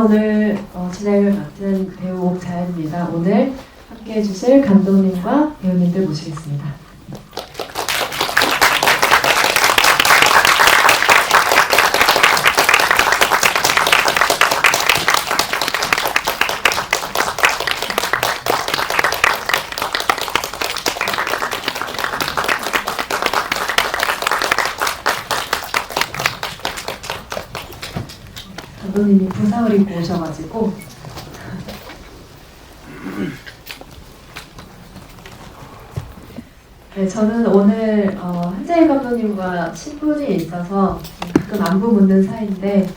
오늘 진행을 맡은 배우 옥자연입니다. 오늘 함께해 주실 감독님과 배우님들 모시겠습니다. 감독님이 부상을 입고 오셔가지고 네, 저는 오늘 한재일 감독님과 친분이 있어서 가끔 안부 묻는 사이인데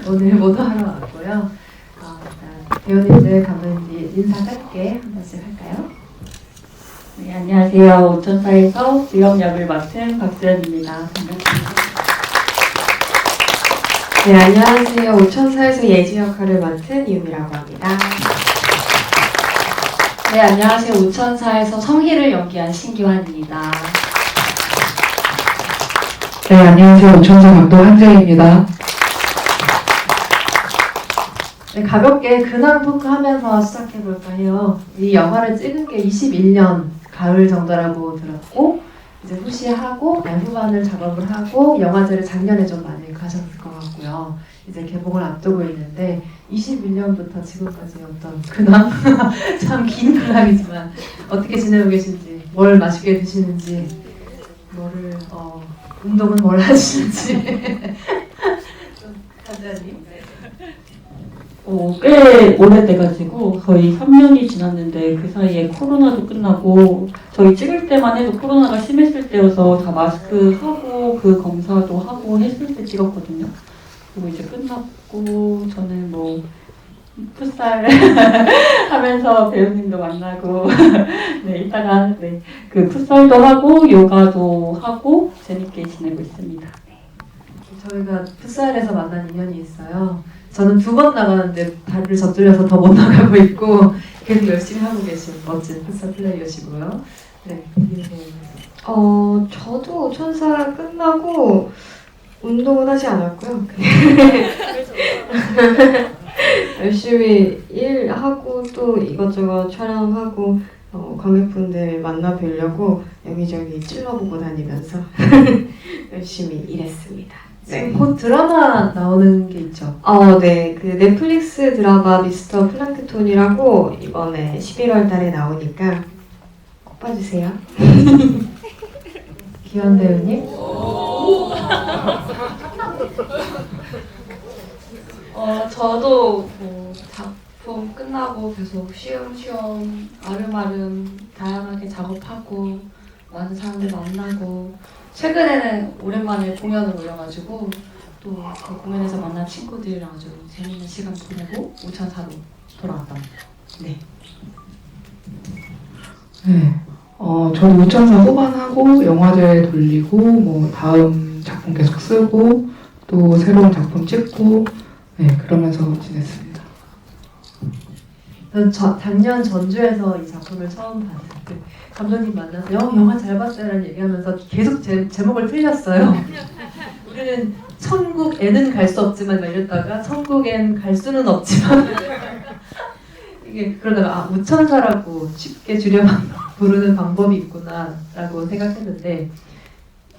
오늘 모도하러 왔고요. 일단 배우님들, 감독님들 인사 짧게 한 번씩 할까요? 네, 안녕하세요. 오천사에서 주영 역을 맡은 박주연입니다. 반갑습니다. 네, 안녕하세요. 오천사에서 예지 역할을 맡은 이유미라고 합니다. 네, 안녕하세요. 오천사에서 성희를 연기한 신기환입니다. 네, 안녕하세요. 오천사 감독 한재입니다. 네, 가볍게 근황 토크하면서 시작해볼까 해요. 이 영화를 찍은 게 21년 가을 정도라고 들었고 이제 후시하고 후반을 작업을 하고 영화제를 작년에 좀 많이 가셨을 것 같고요. 이제 개봉을 앞두고 있는데 21년부터 지금까지 어떤 근황? 참 긴 근황이지만 어떻게 지내고 계신지, 뭘 맛있게 드시는지, 뭐를 운동은 뭘 하시는지 간단히. 꽤 오래돼가지고 거의 3년이 지났는데 그 사이에 코로나도 끝나고 저희 찍을 때만 해도 코로나가 심했을 때여서 다 마스크 하고 그 검사도 하고 했을 때 찍었거든요. 그리고 이제 끝났고 저는 뭐 풋살 하면서 배우님도 만나고 네, 이따가 그 풋살도 하고 요가도 하고 재밌게 지내고 있습니다. 저희가 풋살에서 만난 인연이 있어요. 저는 2번 나가는데 다리를 접질려서 더 못 나가고 있고 계속 열심히 하고 계신 멋진 풋살 플레이어시고요. 네, 저도 오천사 끝나고 운동은 하지 않았고요. 열심히 일하고 또 이것저것 촬영하고 관객분들 만나 뵈려고 여기저기 찔러보고 다니면서 열심히 일했습니다. 지금 곧 드라마 나오는 게 있죠? 네. 그 넷플릭스 드라마 미스터 플랑크톤이라고 이번에 11월 달에 나오니까 꼭 봐주세요. 기현 배우님? 저도 뭐 작품 끝나고 계속 쉬엄쉬엄 아름아름 다양하게 작업하고 많은 사람들 만나고 최근에는 오랜만에 공연을 올려가지고 또 그 공연에서 만난 친구들이랑 아주 재밌는 시간 보내고 오천사로 돌아왔답니다. 네. 네, 저도 오천사 후반하고 영화제 돌리고 뭐 다음 작품 계속 쓰고 또 새로운 작품 찍고 네, 그러면서 지냈습니다. 전 작년 전주에서 이 작품을 처음 봤을 때 감독님 만나서 영화 잘 봤어요라는 얘기하면서 계속 제목을 틀렸어요. 우리는 천국에는 갈 수 없지만 막 이랬다가 천국엔 갈 수는 없지만 이게 그러다가 우천사라고 쉽게 줄여 부르는 방법이 있구나라고 생각했는데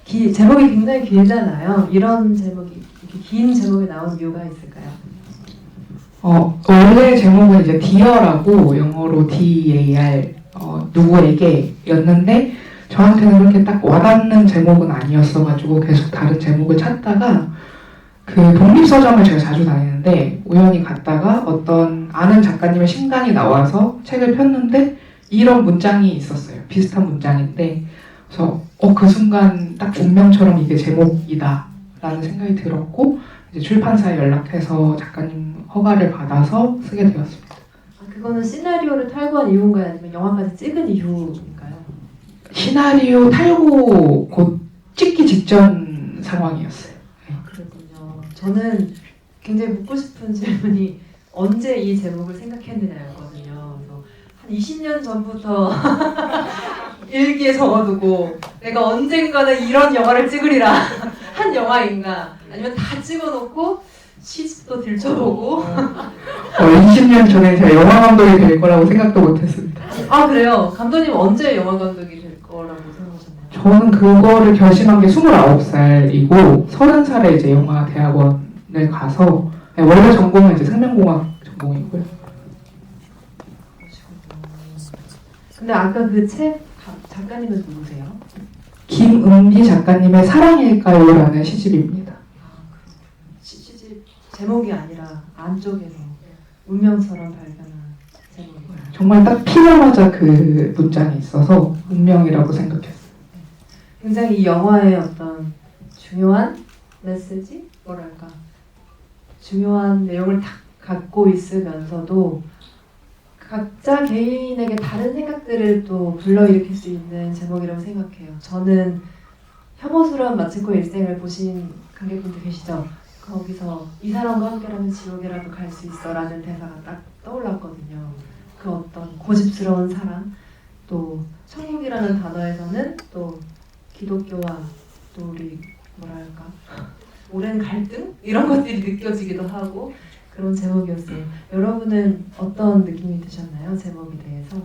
제목이 굉장히 길잖아요. 이런 제목이 이렇게 긴 제목이 나온 이유가 있을까요? 원래 제목은 이제 Dear라고 영어로 DAR 누구에게였는데 저한테는 그렇게 딱 와닿는 제목은 아니었어가지고 계속 다른 제목을 찾다가 그 독립서점을 제가 자주 다니는데 우연히 갔다가 어떤 아는 작가님의 신간이 나와서 책을 폈는데 이런 문장이 있었어요. 비슷한 문장인데 그래서 그 순간 딱 운명처럼 이게 제목이다 라는 생각이 들었고 이제 출판사에 연락해서 작가님 허가를 받아서 쓰게 되었습니다. 그거는 시나리오를 탈구한 이유인가요? 아니면 영화까지 찍은 이유인가요? 시나리오 탈고 곧 찍기 직전 상황이었어요. 그렇군요. 저는 굉장히 묻고 싶은 질문이 언제 이 제목을 생각했느냐였거든요. 그래서 한 20년 전부터 일기에 적어두고 내가 언젠가는 이런 영화를 찍으리라 한 영화인가 아니면 다 찍어놓고 시집도 들춰보고 20년 전에 제가 영화 감독이 될 거라고 생각도 못했습니다. 아 그래요? 감독님 언제 영화 감독이 될 거라고 생각하셨나요? 저는 그거를 결심한 게 29살이고 30살에 이제 영화 대학원을 가서 원래 전공은 이제 생명공학 전공이고요. 근데 아까 그 책 작가님은 누구세요? 김은비 작가님의 사랑일까요라는 시집입니다. 시집 제목이 아니라 안쪽에서 운명처럼 발견한 제목이에요. 정말 딱 피자마자 그 문장이 있어서 운명이라고 생각했어요. 굉장히 이 영화의 어떤 중요한 메시지? 뭐랄까 중요한 내용을 딱 갖고 있으면서도 각자 개인에게 다른 생각들을 또 불러일으킬 수 있는 제목이라고 생각해요. 저는 혐오스러운 마츠코 일생을 보신 관객분들 계시죠? 거기서 이 사람과 함께라면 지옥이라도 갈 수 있어 라는 대사가 딱 떠올랐거든요. 그 어떤 고집스러운 사람, 또 천국이라는 단어에서는 또 기독교와 또 우리 뭐랄까 오랜 갈등? 이런 것들이 느껴지기도 하고 그런 제목이었어요. 여러분은 어떤 느낌이 드셨나요? 제목에 대해서?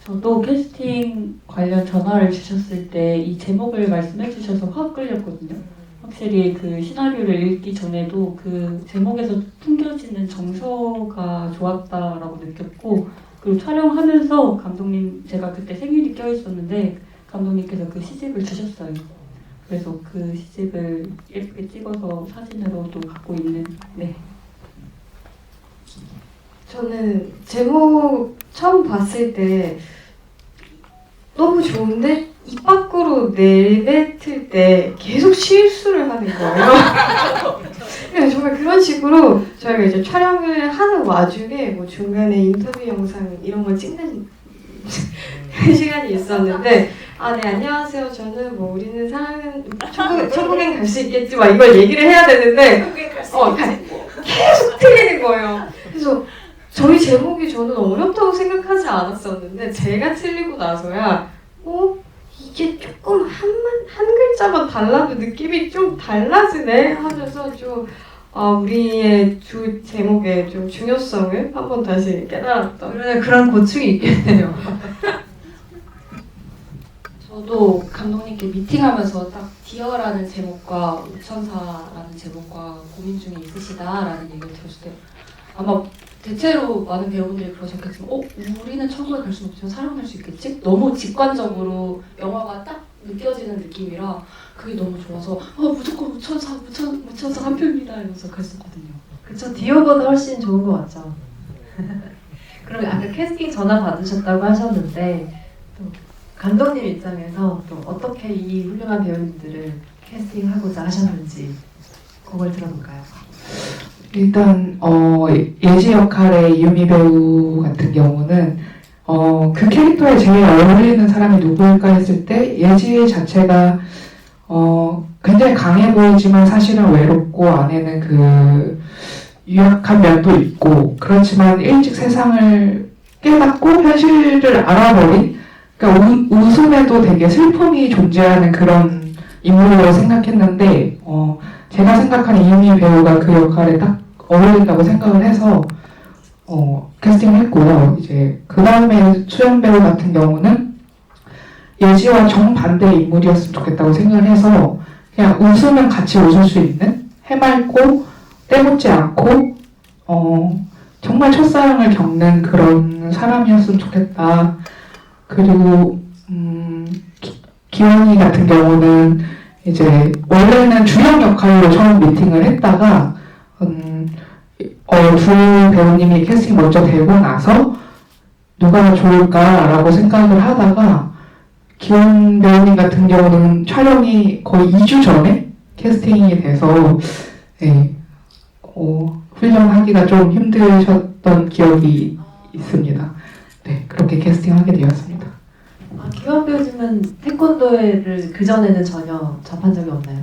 저도 캐스팅 관련 전화를 주셨을 때 이 제목을 말씀해 주셔서 확 끌렸거든요. 확실히 그 시나리오를 읽기 전에도 그 제목에서 풍겨지는 정서가 좋았다라고 느꼈고, 그리고 촬영하면서 감독님, 제가 그때 생일이 껴있었는데 감독님께서 그 시집을 주셨어요. 그래서 그 시집을 예쁘게 찍어서 사진으로도 갖고 있는. 네. 저는 제목 처음 봤을 때 너무 좋은데 입 밖으로 내뱉을 때 계속 실수를 하는 거예요. 네, 정말 그런 식으로 저희가 이제 촬영을 하는 와중에 뭐 중간에 인터뷰 영상 이런 걸 찍는 시간이 있었는데 아, 네, 안녕하세요. 저는 뭐 우리는 사랑은 천국엔 갈 수 있겠지 막 이걸 얘기를 해야 되는데 계속 틀리는 거예요. 그래서 저희 제목이 저는 어렵다고 생각하지 않았었는데 제가 틀리고 나서야 이게 조금 한 글자만 달라도 느낌이 좀 달라지네 하면서 좀 우리의 두 제목의 좀 중요성을 한번 다시 깨달았던 그런 고충이 있겠네요. 저도 감독님께 미팅하면서 딱 디어라는 제목과 우천사라는 제목과 고민 중에 있으시다라는 얘기를 들었을 때 아마 대체로 많은 배우분들이 그러셨겠지만 우리는 천국에 갈 수는 없지만 사랑할 수 있겠지? 너무 직관적으로 영화가 딱 느껴지는 느낌이라 그게 너무 좋아서 무조건 우천사 한 표입니다 이러면서 그랬었거든요. 그쵸, 디오보다 훨씬 좋은 것 같죠. 그럼 아까 캐스팅 전화 받으셨다고 하셨는데 또 감독님 입장에서 또 어떻게 이 훌륭한 배우님들을 캐스팅하고자 하셨는지 그걸 들어볼까요? 일단 예지 역할의 이유미 배우 같은 경우는 그 캐릭터에 제일 어울리는 사람이 누구일까 했을 때 예지 자체가 굉장히 강해 보이지만 사실은 외롭고 안에는 그 유약한 면도 있고 그렇지만 일찍 세상을 깨닫고 현실을 알아버린, 그러니까 웃음에도 되게 슬픔이 존재하는 그런 인물이라고 생각했는데 제가 생각하는 이유미 배우가 그 역할에 딱 어울린다고 생각을 해서 캐스팅을 했고요. 이제 그 다음에 수연 배우 같은 경우는 예지와 정반대의 인물이었으면 좋겠다고 생각을 해서 그냥 웃으면 같이 웃을 수 있는, 해맑고 때묻지 않고 정말 첫사랑을 겪는 그런 사람이었으면 좋겠다. 그리고 기원이 같은 경우는 이제 원래는 주연 역할로 처음 미팅을 했다가 두 배우님이 캐스팅 먼저 되고 나서 누가 좋을까라고 생각을 하다가 기원 배우님 같은 경우는 촬영이 거의 2주 전에 캐스팅이 돼서 훈련하기가 좀 힘드셨던 기억이 있습니다. 네, 그렇게 캐스팅하게 되었습니다. 기원 배우님은 태권도를 그 전에는 전혀 접한 적이 없나요?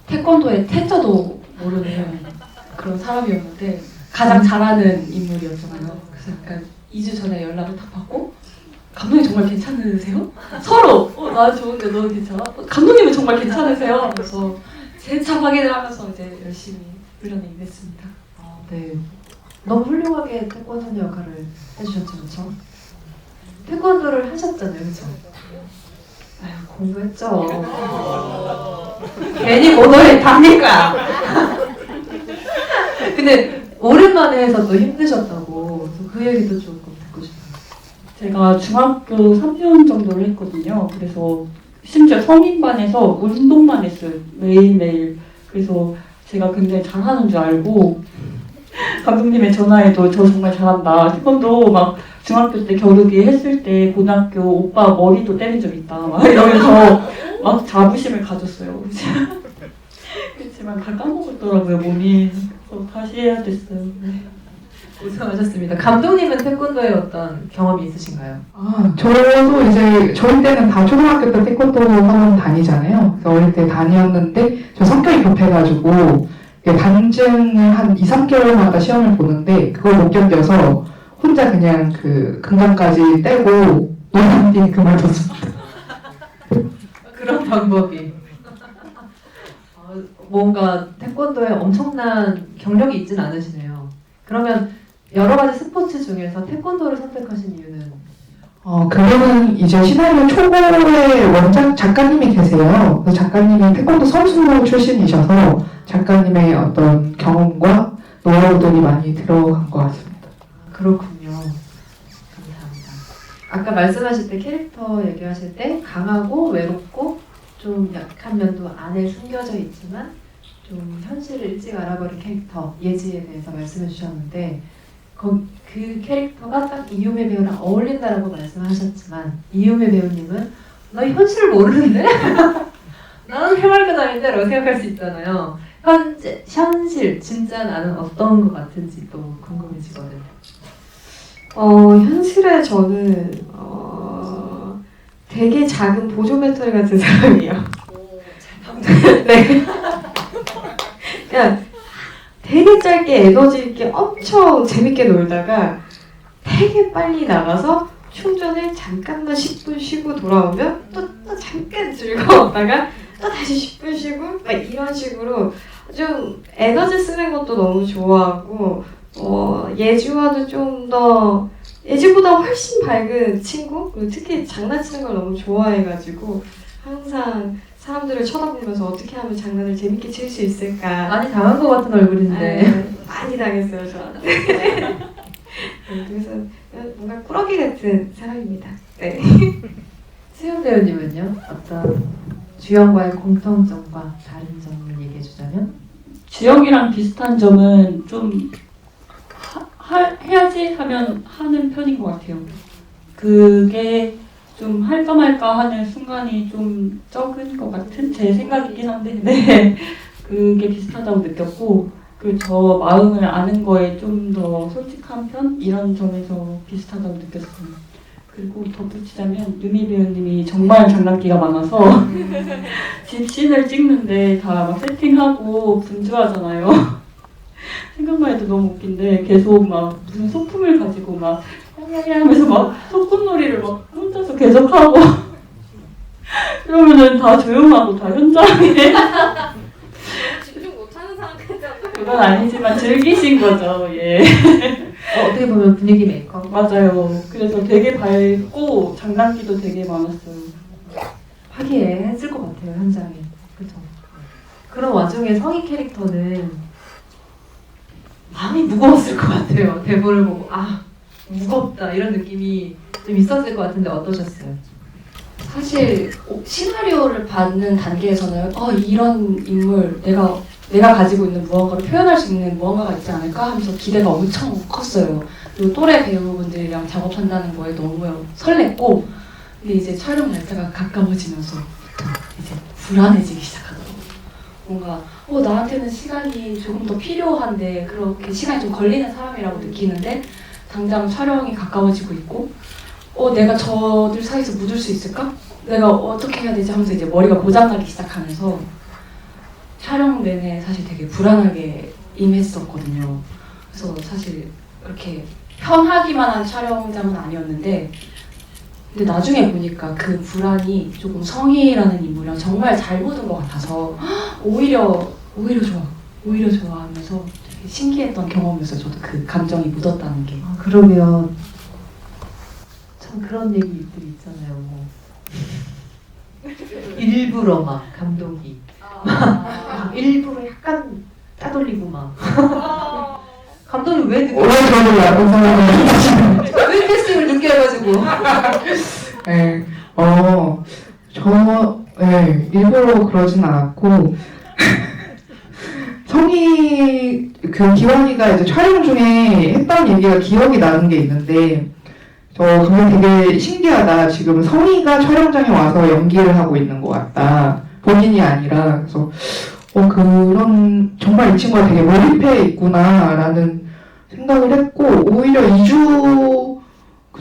태권도의 태자도 모르는 그런 사람이었는데 가장 잘하는 인물이었잖아요. 그래서 약간 2주 전에 연락을 딱 받고 감독님 정말 괜찮으세요? 서로 나 좋은데 너 괜찮아? 감독님은 정말 괜찮으세요? 그래서 재차 확인을 하면서 이제 열심히 훈련에 임했습니다. 네. 너무 훌륭하게 태권도 역할을 해주셨죠, 그렇죠? 태권도를 하셨잖아요, 그렇죠? 아유, 공부했죠. 괜히 고도에 답니까? 근데 오랜만에 해서 또 힘드셨다고 그 얘기도 조금 듣고 싶어요. 제가 중학교 3년 정도를 했거든요. 그래서 심지어 성인반에서 운동만 했어요. 매일매일. 그래서 제가 굉장히 잘하는 줄 알고 감독님의 전화에도 저 정말 잘한다. 태권도 막 중학교 때 겨루기 했을 때 고등학교 오빠 머리도 때린 적 있다. 막 이러면서 막 자부심을 가졌어요. 그렇지만 다 까먹었더라고요, 몸이. 그래서 다시 해야 됐어요. 네. 고생하셨습니다. 감독님은 태권도에 어떤 경험이 있으신가요? 저도 이제 저희 때는 다 초등학교 때 태권도 학원 다니잖아요. 그래서 어릴 때 다녔는데 저 성격이 급해가지고 단증을 한 2, 3개월마다 시험을 보는데 그걸 못 견뎌서 혼자 그냥 그 금강까지 떼고 노란 뒤에 그만뒀습니다. 그런 방법이 뭔가 태권도에 엄청난 경력이 있진 않으시네요. 그러면 여러 가지 스포츠 중에서 태권도를 선택하신 이유는? 그거는 이제 시나리오 초고의 원작 작가님이 계세요. 그 작가님이 태권도 선수 출신이셔서 작가님의 어떤 경험과 노하우들이 많이 들어간 것 같습니다. 그렇군요. 감사합니다. 아까 말씀하실 때 캐릭터 얘기하실 때 강하고 외롭고 좀 약한 면도 안에 숨겨져 있지만 좀 현실을 일찍 알아버린 캐릭터 예지에 대해서 말씀해 주셨는데 그 캐릭터가 딱 이유미 배우랑 어울린다라고 말씀하셨지만 이유미 배우님은 나 현실을 모르는데? 나는 해맑은아이인데 라고 생각할 수 있잖아요. 현실 진짜 나는 어떤 것 같은지 또 궁금해지거든요. 현실에 저는 되게 작은 보조 배터리 같은 사람이에요. 네. 그냥 되게 짧게 에너지 있게 엄청 재밌게 놀다가 되게 빨리 나가서 충전을 잠깐만 10분 쉬고 돌아오면 또 잠깐 즐거웠다가 또 다시 10분 쉬고 막 이런 식으로 좀 에너지 쓰는 것도 너무 좋아하고 예지와도 좀 더 예지보다 훨씬 밝은 친구 그리고 특히 장난치는 걸 너무 좋아해가지고 항상 사람들을 쳐다보면서 어떻게 하면 장난을 재밌게 칠 수 있을까 많이 당한 것 같은 얼굴인데. 많이 당했어요 저한테. 네, 그래서 뭔가 꾸러기 같은 사람입니다. 네. 수영 배우님은요? 어떤 주연과의 공통점과 다른 점을 얘기해 주자면? 주영이랑 비슷한 점은 좀 해야지 하면 하는 편인 것 같아요. 그게 좀 할까 말까 하는 순간이 좀 적은 것 같은 제 생각이긴 한데 네. 그게 비슷하다고 느꼈고 그 저 마음을 아는 거에 좀 더 솔직한 편? 이런 점에서 비슷하다고 느꼈어요. 그리고 덧붙이자면 유미 배우님이 정말 장난기가 많아서 집신을 찍는데 다 막 세팅하고 분주하잖아요. 생각만 해도 너무 웃긴데 계속 막 무슨 소품을 가지고 막 야야야 하면서 막 소꿉놀이를 막 혼자서 계속 하고 이러면은 다 조용하고 다 현장에 집중 못하는 사람 같잖아. 그건 아니지만 즐기신 거죠. 예. 어떻게 보면 분위기 메이커. 맞아요. 그래서 되게 밝고 장난기도 되게 많았어요. 하기에 했을 것 같아요, 현장에. 그렇죠. 그런 와중에 성희 캐릭터는 마음이 무거웠을 것 같아요. 대본을 보고 무겁다 이런 느낌이 좀 있었을 것 같은데 어떠셨어요? 사실 시나리오를 받는 단계에서는 이런 인물 내가 가지고 있는 무언가를 표현할 수 있는 무언가가 있지 않을까 하면서 기대가 엄청 컸어요. 그리고 또래 배우분들이랑 작업한다는 거에 너무 설렜고 근데 이제 촬영 날짜가 가까워지면서부터 이제 불안해지기 시작하더라고요. 뭔가 나한테는 시간이 조금 더 필요한데 그렇게 시간이 좀 걸리는 사람이라고 느끼는데 당장 촬영이 가까워지고 있고 내가 저들 사이에서 묻을 수 있을까? 내가 어떻게 해야 되지 하면서 이제 머리가 고장나기 시작하면서 촬영 내내 사실 되게 불안하게 임했었거든요. 그래서 사실 그렇게 편하기만 한 촬영장은 아니었는데 근데 나중에 보니까 그 불안이 조금 성희라는 인물이랑 정말 잘 묻은 것 같아서 오히려 좋아. 오히려 좋아하면서 되게 신기했던 경험이었어요. 저도 그 감정이 묻었다는 게. 아, 그러면 참 그런 얘기들이 있잖아요. 뭐 일부러 막 감독이 막 일부러 약간 따돌리고 막 감독님 왜 늦게 왜 저를 야구 생각을 왜 캐스팅을 늦게 해가지고 네, 일부러 그러진 않았고, 그 기환이가 이제 촬영 중에 했던 얘기가 기억이 나는 게 있는데, 그게 되게 신기하다. 지금 성희가 촬영장에 와서 연기를 하고 있는 것 같다. 본인이 아니라. 그래서, 정말 이 친구가 되게 몰입해 있구나라는 생각을 했고, 오히려 2주,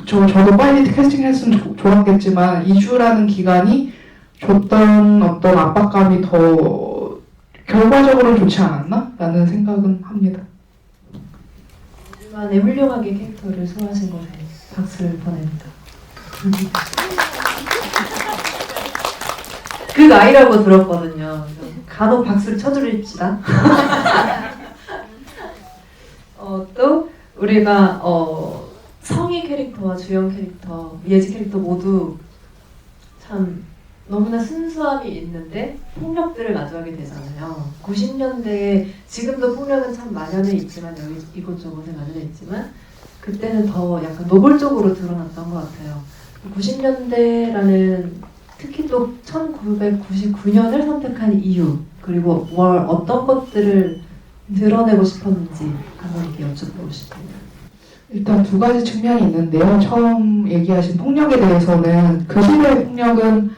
저도 빨리 캐스팅 했으면 좋았겠지만 2주라는 기간이 줬던 어떤 압박감이 더 결과적으로 좋지 않았나? 라는 생각은 합니다. 이만에 훌륭하게 캐릭터를 소화하신 것에 박수를 보냅니다. 그 나이라고 들었거든요. 간혹 박수를 쳐드립시다. 또 우리가 성희 캐릭터와 주연 캐릭터, 예지 캐릭터 모두 참 너무나 순수함이 있는데 폭력들을 마주하게 되잖아요. 90년대에 지금도 폭력은 참 만연해 있지만 여기 이곳저곳에 만연해 있지만 그때는 더 약간 노골적으로 드러났던 것 같아요. 90년대라는 특히 또 1999년을 선택한 이유 그리고 어떤 것들을 드러내고 싶었는지 감독님께 여쭤보고 싶어요. 일단 두 가지 측면이 있는데요. 처음 얘기하신 폭력에 대해서는 그 시대의 폭력은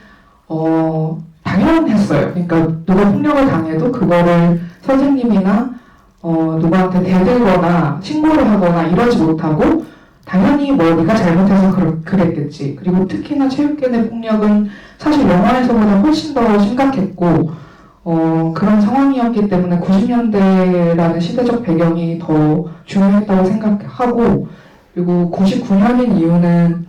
당연했어요. 그러니까 누가 폭력을 당해도 그거를 선생님이나 누구한테 대들거나 신고를 하거나 이러지 못하고 당연히 뭐 네가 잘못해서 그랬겠지. 그리고 특히나 체육계 폭력은 사실 영화에서보다 훨씬 더 심각했고 그런 상황이었기 때문에 90년대라는 시대적 배경이 더 중요했다고 생각하고 그리고 99년인 이유는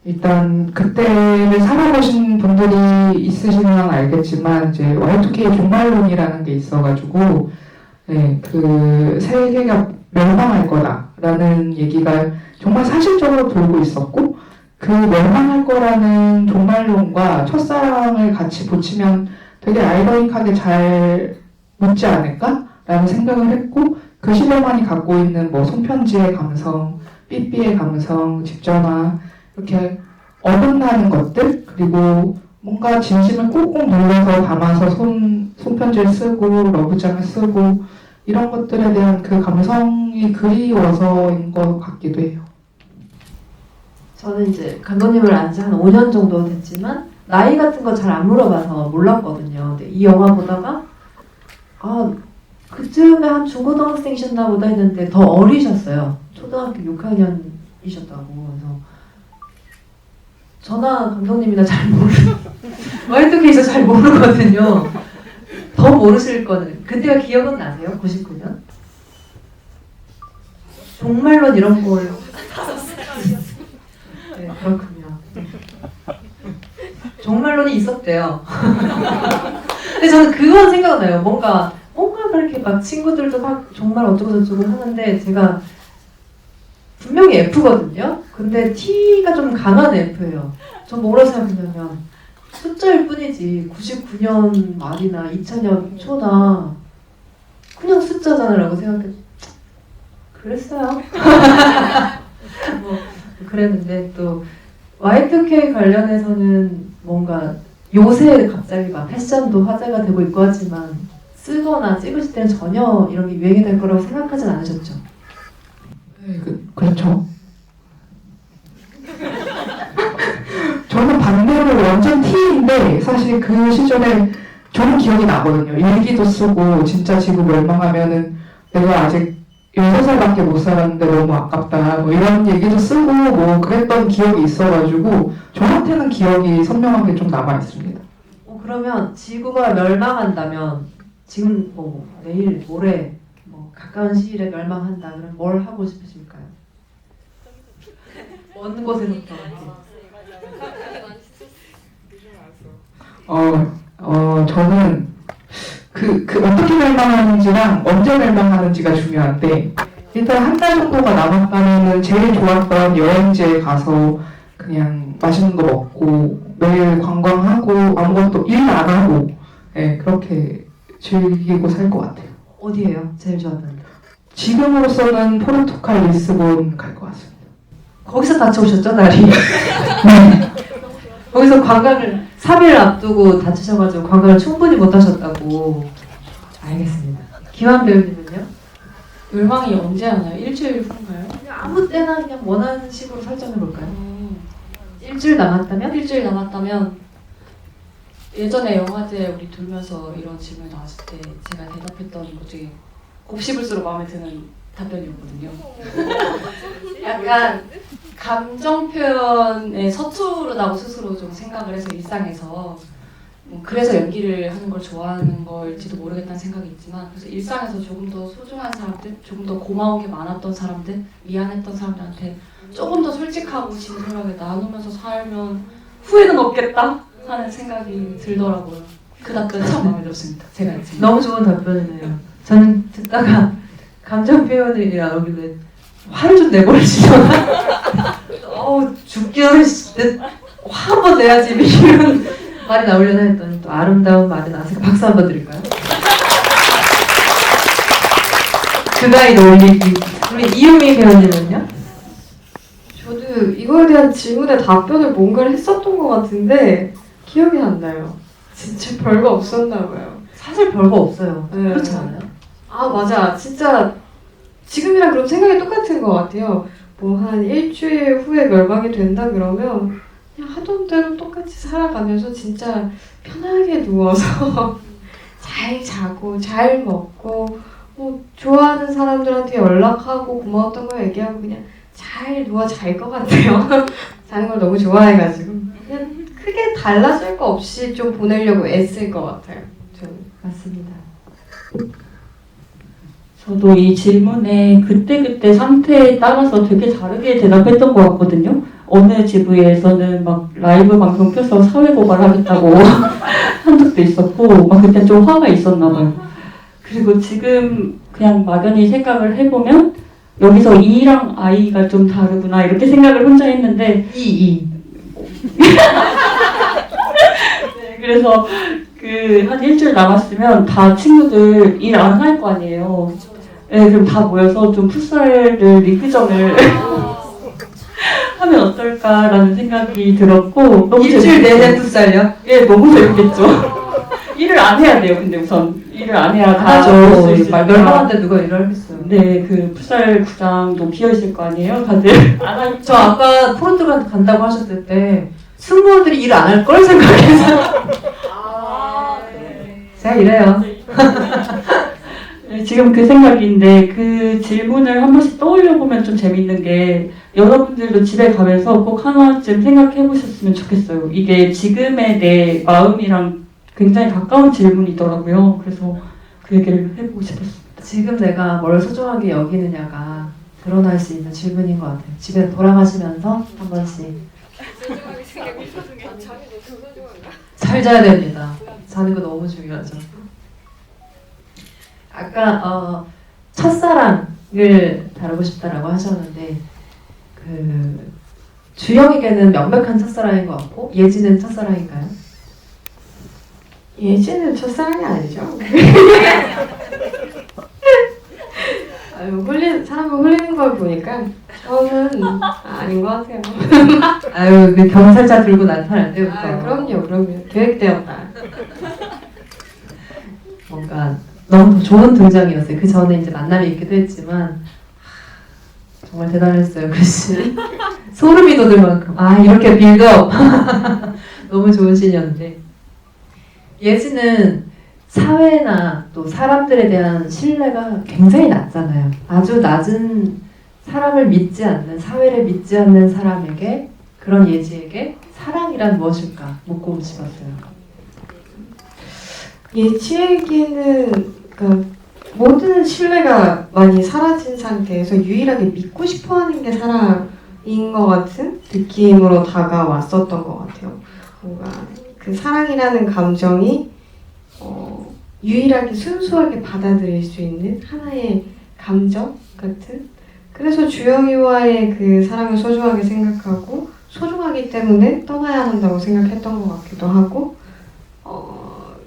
일단 그때를 살아보신 분들이 있으시면 알겠지만 이제 Y2K 종말론이라는 게 있어가지고 네, 그 세계가 멸망할 거다라는 얘기가 정말 사실적으로 돌고 있었고 그 멸망할 거라는 종말론과 첫사랑을 같이 붙이면 되게 아이러니하게 잘 묻지 않을까라는 생각을 했고 그 시대만이 갖고 있는 뭐 손편지의 감성, 삐삐의 감성, 집전화 이렇게 어긋나는 것들 그리고 뭔가 진심을 꾹꾹 눌러서 담아서 손편지를 쓰고 러브장을 쓰고 이런 것들에 대한 그 감성이 그리워서인 것 같기도 해요. 저는 이제 감독님을 안 지 한 5년 정도 됐지만 나이 같은 거 잘 안 물어봐서 몰랐거든요. 근데 이 영화 보다가 그쯤에 한 중고등학생이셨나 보다 했는데 더 어리셨어요. 초등학교 6학년이셨다고. 그래서 저나 감독님이나 잘 Y2K에서 잘 모르거든요. 더 모르실 거는 그때가 기억은 나세요? 99년? 종말론 이런 걸 네, 그렇군요. 종말론이 있었대요. 근데 저는 그건 생각나요. 뭔가 그렇게 막 친구들도 막 정말 어쩌고 저쩌고 하는데 제가 분명히 F거든요. 근데 T가 좀 강한 F예요. 전 뭐라 생각했냐면 숫자일 뿐이지 99년 말이나 2000년 초나 그냥 숫자잖아라고 생각했. 그랬어요. 뭐 그랬는데 또 Y2K 관련해서는 뭔가 요새 갑자기 막 패션도 화제가 되고 있고 하지만 쓰거나 찍으실 때는 전혀 이런 게 유행이 될 거라고 생각하진 않으셨죠? 네, 그렇죠. 저는 반대로 완전 T인데 사실 그 시절에 저는 기억이 나거든요. 일기도 쓰고 진짜 지금 멸망하면은 내가 아직 16살밖에 못 살았는데 너무 아깝다 뭐 이런 얘기도 쓰고 뭐 그랬던 기억이 있어가지고 저한테는 기억이 선명하게 좀 남아있습니다. 그러면 지구가 멸망한다면 지금 뭐 내일 모레 뭐 가까운 시일에 멸망한다 그러면 뭘 하고 싶으실까요? 어느 곳에서부터 이렇게? 저는 어떻게 멸망하는지랑 언제 멸망하는지가 중요한데, 일단 한 달 정도가 남았다면은 제일 좋았던 여행지에 가서 그냥 맛있는 거 먹고 매일 관광하고 아무것도 일 안 하고, 예, 그렇게 즐기고 살 것 같아요. 어디예요? 제일 좋았던 데? 지금으로서는 포르투갈 리스본 갈 것 같습니다. 거기서 다쳐오셨죠, 날이? 거기서 관광을 3일 앞두고 다치셔가지고 관광을 충분히 못 하셨다고. 알겠습니다. 김한 배우님은요? 멸망이 언제 하나요? 일주일 후인가요? 그냥 아무 때나 그냥 원하는 식으로 설정해볼까요? 일주일 남았다면? 일주일 남았다면 예전에 영화제 우리 돌면서 이런 질문 나왔을 때 제가 대답했던 것 중에 곱씹을수록 마음에 드는 답변이었거든요. 약간 감정 표현에 서투르다고 스스로 좀 생각을 해서 일상에서 그래서 연기를 하는 걸 좋아하는 걸지도 모르겠다는 생각이 있지만 그래서 일상에서 조금 더 소중한 사람들, 조금 더 고마운 게 많았던 사람들, 미안했던 사람들한테 조금 더 솔직하고 진솔하게 나누면서 살면 후회는 없겠다 하는 생각이 들더라고요. 그 답변 참 마음에 들었습니다. 제가 했습니다. 너무 좋은 답변이네요. 저는 듣다가 감정 표현이라 여기는 화를 좀 내버리시잖아. 죽기는 화 한번 내야지 이런 말이 나오려나 했더니 또 아름다운 말이 나와서 박수 한번 드릴까요? 그가이 놀리기. 우리 이유미 배우님은요? 저도 이거에 대한 질문에 답변을 뭔가를 했었던 것 같은데 기억이 안 나요. 진짜 별거 없었나 봐요. 사실 별거 없어요. 네. 그렇지 않아요? 아 맞아, 진짜 지금이랑 그럼 생각이 똑같은 것 같아요. 뭐 한 일주일 후에 멸망이 된다 그러면 그냥 하던 대로 똑같이 살아가면서 진짜 편하게 누워서 잘 자고 잘 먹고 뭐 좋아하는 사람들한테 연락하고 고마웠던 거 얘기하고 그냥 잘 누워 잘 것 같아요. 자는 걸 너무 좋아해가지고 그냥 크게 달라질 거 없이 좀 보내려고 애쓸 것 같아요. 저는. 맞습니다. 저도 이 질문에 그때그때 상태에 따라서 되게 다르게 대답했던 것 같거든요. 어느 지부에서는 막 라이브 방송 켜서 사회 고발하겠다고 한 적도 있었고, 막 그때 좀 화가 있었나 봐요. 그리고 지금 그냥 막연히 생각을 해보면 여기서 이랑 아이가 좀 다르구나 이렇게 생각을 혼자 했는데 네, 그래서 한 일주일 남았으면 다 친구들 일 안 할 거 아니에요. 네, 그럼 다 모여서 좀 풋살을 리그전을 하면 어떨까라는 생각이 들었고 너무 일주일 재밌겠죠. 내내 풋살요? 예, 너무 재밌겠죠. 일을 안 해야 돼요. 근데 우선 일을 안 해야 다 하죠. 놀 수 있으니까. 멸망한데 누가 일을 하겠어요. 네, 그 풋살 구장도 비어 있을 거 아니에요, 다들. 안 할. 저 아까 포르투갈 간다고 하셨을 때 승무원들이 일 안 할 걸 생각해서 제가 이래요. 네, 지금 그 생각인데 그 질문을 한 번씩 떠올려 보면 좀 재밌는 게 여러분들도 집에 가면서 꼭 하나쯤 생각해 보셨으면 좋겠어요. 이게 지금의 내 마음이랑 굉장히 가까운 질문이더라고요. 그래서 그 얘기를 해보고 싶었습니다. 지금 내가 뭘 소중하게 여기느냐가 드러날 수 있는 질문인 것 같아요. 집에 돌아가시면서 한 번씩 잘 자야 됩니다. 자는 거 너무 중요하죠. 아까 첫사랑을 다루고 싶다라고 하셨는데 주영에게는 명백한 첫사랑인 것 같고 예지는 첫사랑인가요? 예지는 첫사랑이 아니죠. 사람을 홀리는 걸 보니까 저는 아닌 것 같아요. 아유 그 경찰차 들고 나타날 때부터 그럼요. 계획되었다. 뭔가 너무 좋은 등장이었어요. 그 전에 이제 만남이 있기도 했지만 정말 대단했어요. 글씨 소름이 돋을 만큼 이렇게 빌드업 너무 좋은 씬이었는데 예지는 사회나 또 사람들에 대한 신뢰가 굉장히 낮잖아요. 아주 낮은 사람을 믿지 않는 사회를 믿지 않는 사람에게 그런 예지에게 사랑이란 무엇일까 묻고 싶었어요. 예지에게는 그러니까 모든 신뢰가 많이 사라진 상태에서 유일하게 믿고 싶어하는 게 사랑인 것 같은 느낌으로 다가왔었던 것 같아요. 뭔가 그 사랑이라는 감정이 유일하게 순수하게 받아들일 수 있는 하나의 감정 같은. 그래서 주영이와의 그 사랑을 소중하게 생각하고 소중하기 때문에 떠나야 한다고 생각했던 것 같기도 하고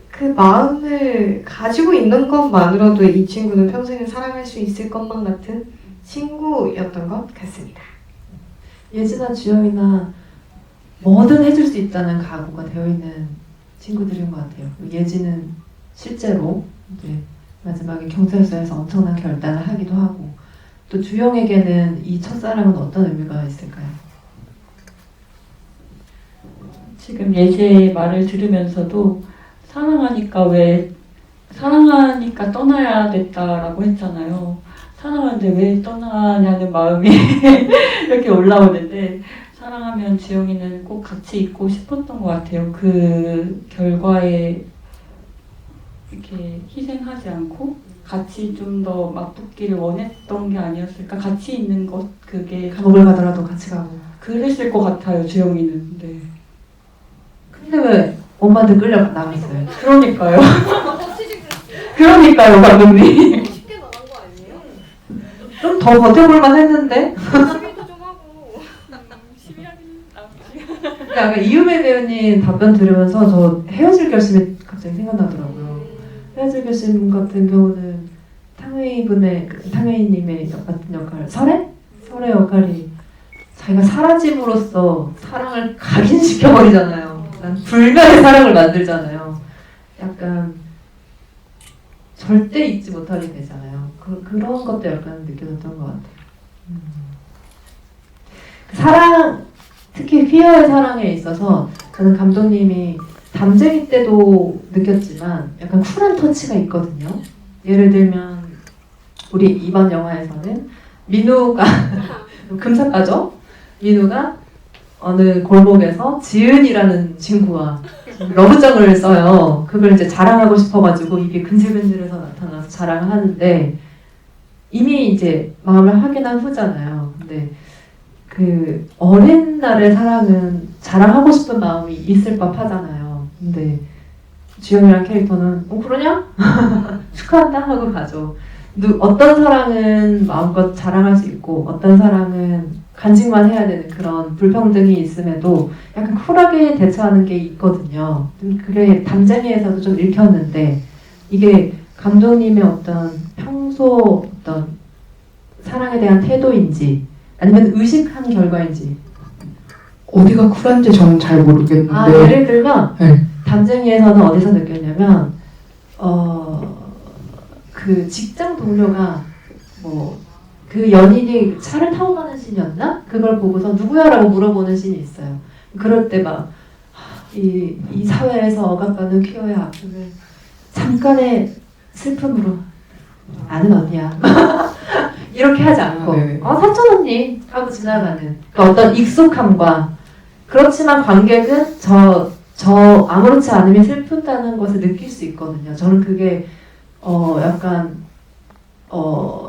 그 마음을 가지고 있는 것만으로도 이 친구는 평생을 사랑할 수 있을 것만 같은 친구였던 것 같습니다. 예지나 주영이나 뭐든 해줄 수 있다는 각오가 되어 있는 친구들인 것 같아요. 예지는 실제로 이제 마지막에 경찰서에서 엄청난 결단을 하기도 하고, 또 주영에게는 이 첫사랑은 어떤 의미가 있을까요? 지금 예지의 말을 들으면서도 사랑하니까 떠나야 됐다라고 했잖아요. 사랑하는데 왜 떠나냐는 마음이 이렇게 올라오는데, 사랑하면 지영이는 꼭 같이 있고 싶었던 것 같아요. 그 결과에 이렇게 희생하지 않고 같이 좀 더 맞붙기를 원했던 게 아니었을까. 같이 있는 것, 그게 감옥을 가더라도 같이 가고. 그랬을 것 같아요, 주영이는. 네. 근데 왜 엄마한테 끌려 나갔어요? 그러니까요. 그러니까요, 감독님. 쉽게 나간 거 아니에요? 좀 더 버텨볼만 했는데? 시비도 좀 하고. 근데 아까 이유배 배우님 답변 들으면서 저 헤어질 결심이 갑자기 생각나더라고요. 헤어질 결심 같은 경우는 탕웨이님의 같은 역할, 설의 역할이 자기가 사라짐으로써 사랑을 각인시켜버리잖아요. 난 불멸의 사랑을 만들잖아요. 약간 절대 잊지 못하게 되잖아요. 그런 것도 약간 느껴졌던 것 같아요. 사랑, 특히 휘어의 사랑에 있어서 저는 감독님이 담쟁이 때도 느꼈지만 약간 쿨한 터치가 있거든요. 예를 들면 우리 이번 영화에서는 민우가 금사빠죠? 민우가 어느 골목에서 지은이라는 친구와 러브장을 써요. 그걸 이제 자랑하고 싶어가지고 입이 근질근질해서 나타나서 자랑을 하는데 이미 이제 마음을 확인한 후잖아요. 근데 그 어린 날의 사랑은 자랑하고 싶은 마음이 있을 법하잖아요. 근데 주영이라는 캐릭터는 그러냐? 축하한다 하고 가죠. 어떤 사랑은 마음껏 자랑할 수 있고 어떤 사랑은 간직만 해야 되는 그런 불평등이 있음에도 약간 쿨하게 대처하는 게 있거든요. 그게 담쟁이에서도 좀 읽혔는데 이게 감독님의 어떤 평소 어떤 사랑에 대한 태도인지 아니면 의식한 결과인지. 어디가 쿨한지 저는 잘 모르겠는데. 예를 들면 네. 담쟁이에서는 어디서 느꼈냐면 그 직장 동료가 그 연인이 차를 타고 가는 씬이었나? 그걸 보고서 누구야라고 물어보는 씬이 있어요. 그럴 때 막 이 사회에서 억압받는 퀴어의 아픔을 잠깐의 슬픔으로 아는 언니야 이렇게 하지 않고 사촌 언니 하고 지나가는 그 어떤 익숙함과, 그렇지만 관객은 저 아무렇지 않음이 슬픈다는 것을 느낄 수 있거든요. 저는 그게 약간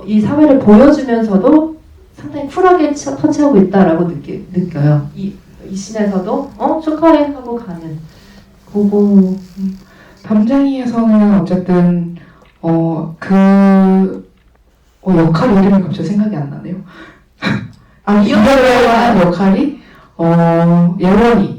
이 사회를 보여주면서도 상당히 쿨하게 터치하고 있다라고 느껴요. 이 씬에서도 축하해 하고 가는 그거. 담쟁이에서는 어쨌든 역할 이름이 갑자기 생각이 안 나네요. 이별을 한 역할이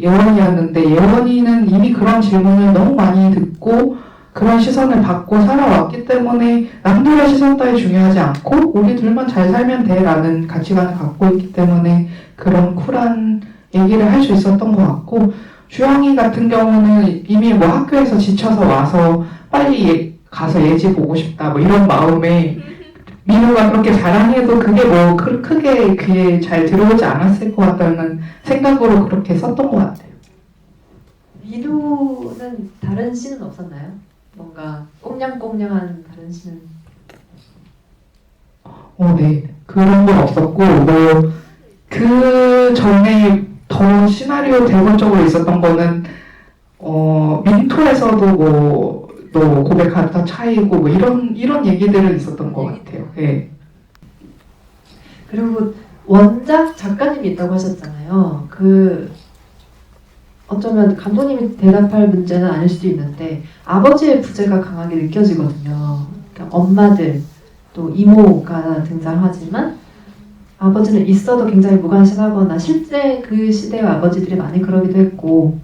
예원이였는데 예원이는 이미 그런 질문을 너무 많이 듣고 그런 시선을 받고 살아왔기 때문에 남들의 시선 따위 중요하지 않고 우리 둘만 잘 살면 돼라는 가치관을 갖고 있기 때문에 그런 쿨한 얘기를 할 수 있었던 것 같고, 주영이 같은 경우는 이미 학교에서 지쳐서 와서 빨리 가서 예지 보고 싶다 이런 마음에 민우가 그렇게 자랑해도 그게 크게 귀에 잘 들어오지 않았을 것 같다는 생각으로 그렇게 썼던 것 같아요. 민우는 다른 씬은 없었나요? 뭔가 꽁냥꽁냥한 다른 씬은? 네. 그런 건 없었고, 그 전에 더 시나리오 대본적으로 있었던 거는, 민토에서도 또 고백하다 차이고, 이런 얘기들은 있었던 것 같아요. 네. 그리고 원작 작가님이 있다고 하셨잖아요. 어쩌면 감독님이 대답할 문제는 아닐 수도 있는데 아버지의 부재가 강하게 느껴지거든요. 그러니까 엄마들 또 이모가 등장하지만 아버지는 있어도 굉장히 무관심하거나 실제 그 시대의 아버지들이 많이 그러기도 했고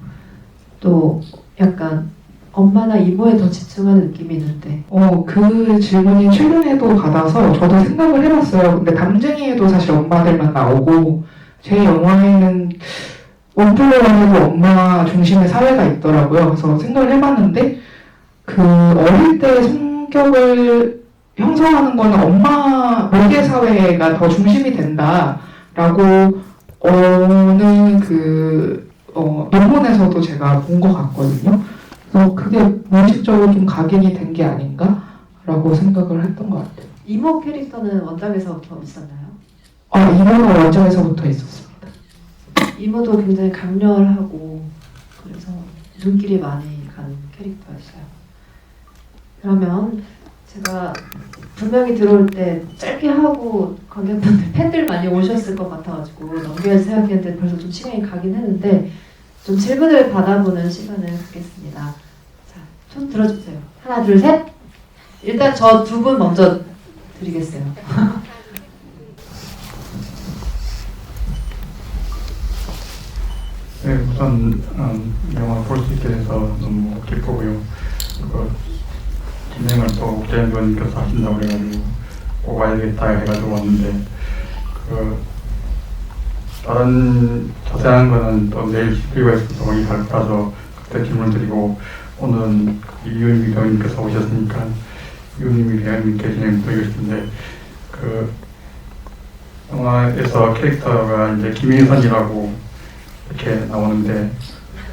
또 약간 엄마나 이모에 더 집중하는 느낌이 있는데 그 질문이 최근에도 받아서 저도 생각을 해봤어요. 근데 담쟁이에도 사실 엄마들만 나오고 제 영화에는 원플로어에도 엄마 중심의 사회가 있더라고요. 그래서 생각을 해봤는데 그 어릴 때 성격을 형성하는 거는 엄마 모계 사회가 더 중심이 된다라고 어느 논문에서도 제가 본 것 같거든요. 그래서 그게 무의식적으로 좀 각인이 된 게 아닌가라고 생각을 했던 것 같아요. 이모 캐릭터는 원작에서부터 있었나요? 이모는 원작에서부터 있었습니다. 이모도 굉장히 강렬하고 그래서 눈길이 많이 가는 캐릭터였어요. 그러면 제가 분명히 들어올 때 짧게 하고 관객분들 팬들 많이 오셨을 것 같아가지고 넘겨야지 생각했는데 벌써 좀 시간이 가긴 했는데 좀 질문을 받아보는 시간을 갖겠습니다. 자, 손 들어주세요. 하나, 둘, 셋. 일단 저 두 분 먼저 드리겠어요. 네, 우선 영화 볼 수 있게 돼서 너무 기쁘고요. 진행을 또 옥재현 의원님께서 하신다고 그래가지고 꼭 와야겠다 해가지고 왔는데 다른 자세한 거는 또 내일 스피가 있어서 거기 갈 거라서 그때 질문 드리고 오늘은 이윤미 배우님께서 오셨으니까 이윤미 배우님께 진행 드리고 싶은데 영화에서 캐릭터가 이제 김인선이라고 이렇게 나오는데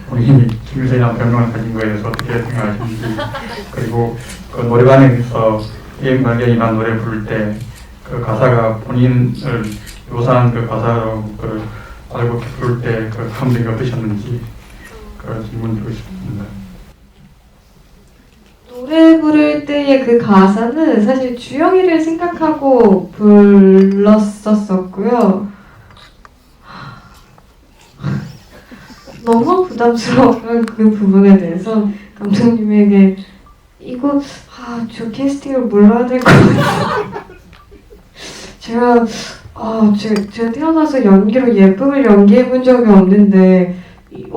본인이 김일성이라는 별명을 가진 거에 대해서 어떻게 생각하시는지 그리고 그 노래방에서 게임 발견이라는 노래 부를 때 그 가사가 본인을 묘사한 그 가사로 그 알고 부를 때 그 감정이 어떠셨는지 그런 질문 드리고 싶습니다. 노래 부를 때의 그 가사는 사실 주영이를 생각하고 불렀었었고요. 너무 부담스러운 그 부분에 대해서 감독님에게 이거 저 캐스팅을 몰라야 될 것 같아요. 제가 태어나서 연기로 예쁨을 연기해 본 적이 없는데 이게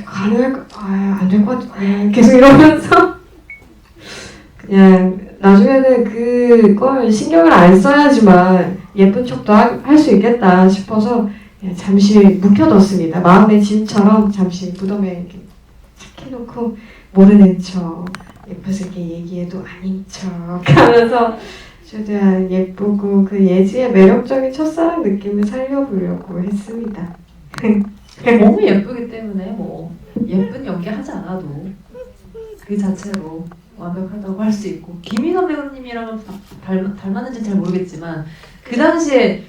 가능할까? 안 될 것 같아. 계속 이러면서 그냥 나중에는 그걸 신경을 안 써야지만 예쁜 척도 할 수 있겠다 싶어서 잠시 묵혀뒀습니다. 마음의 짐처럼 잠시 무덤에 이렇게 착 해놓고 모르는 척 예쁘게 얘기해도 아닌 척 하면서 최대한 예쁘고 그 예지의 매력적인 첫사랑 느낌을 살려보려고 했습니다. 너무 예쁘기 때문에 뭐 예쁜 연기 하지 않아도 그 자체로 완벽하다고 할 수 있고 김인선 배우님이랑은 닮았는지 잘 모르겠지만 그 당시에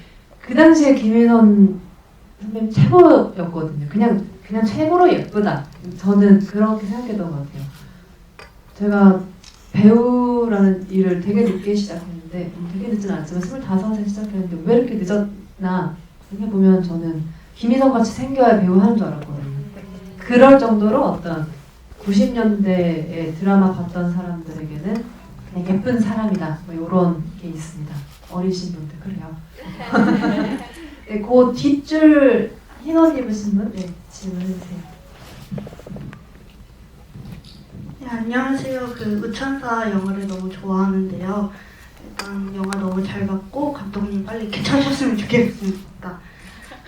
김인선 선배님 최고였거든요. 그냥 최고로 예쁘다. 저는 그렇게 생각했던 것 같아요. 제가 배우라는 일을 되게 늦게 시작했는데 되게 늦진 않지만 25세 시작했는데 왜 이렇게 늦었나 생각해보면 저는 김희선 같이 생겨야 배우 하는 줄 알았거든요. 그럴 정도로 어떤 90년대의 드라마 봤던 사람들에게는 그냥 예쁜 사람이다 뭐 이런 게 있습니다. 어리신 분들 그래요. 네, 그 뒷줄 흰 옷 입으신 분? 네, 질문해주세요. 네, 안녕하세요. 우천사 영화를 너무 좋아하는데요. 일단 영화 너무 잘 봤고 감독님 빨리 괜찮으셨으면 좋겠습니다.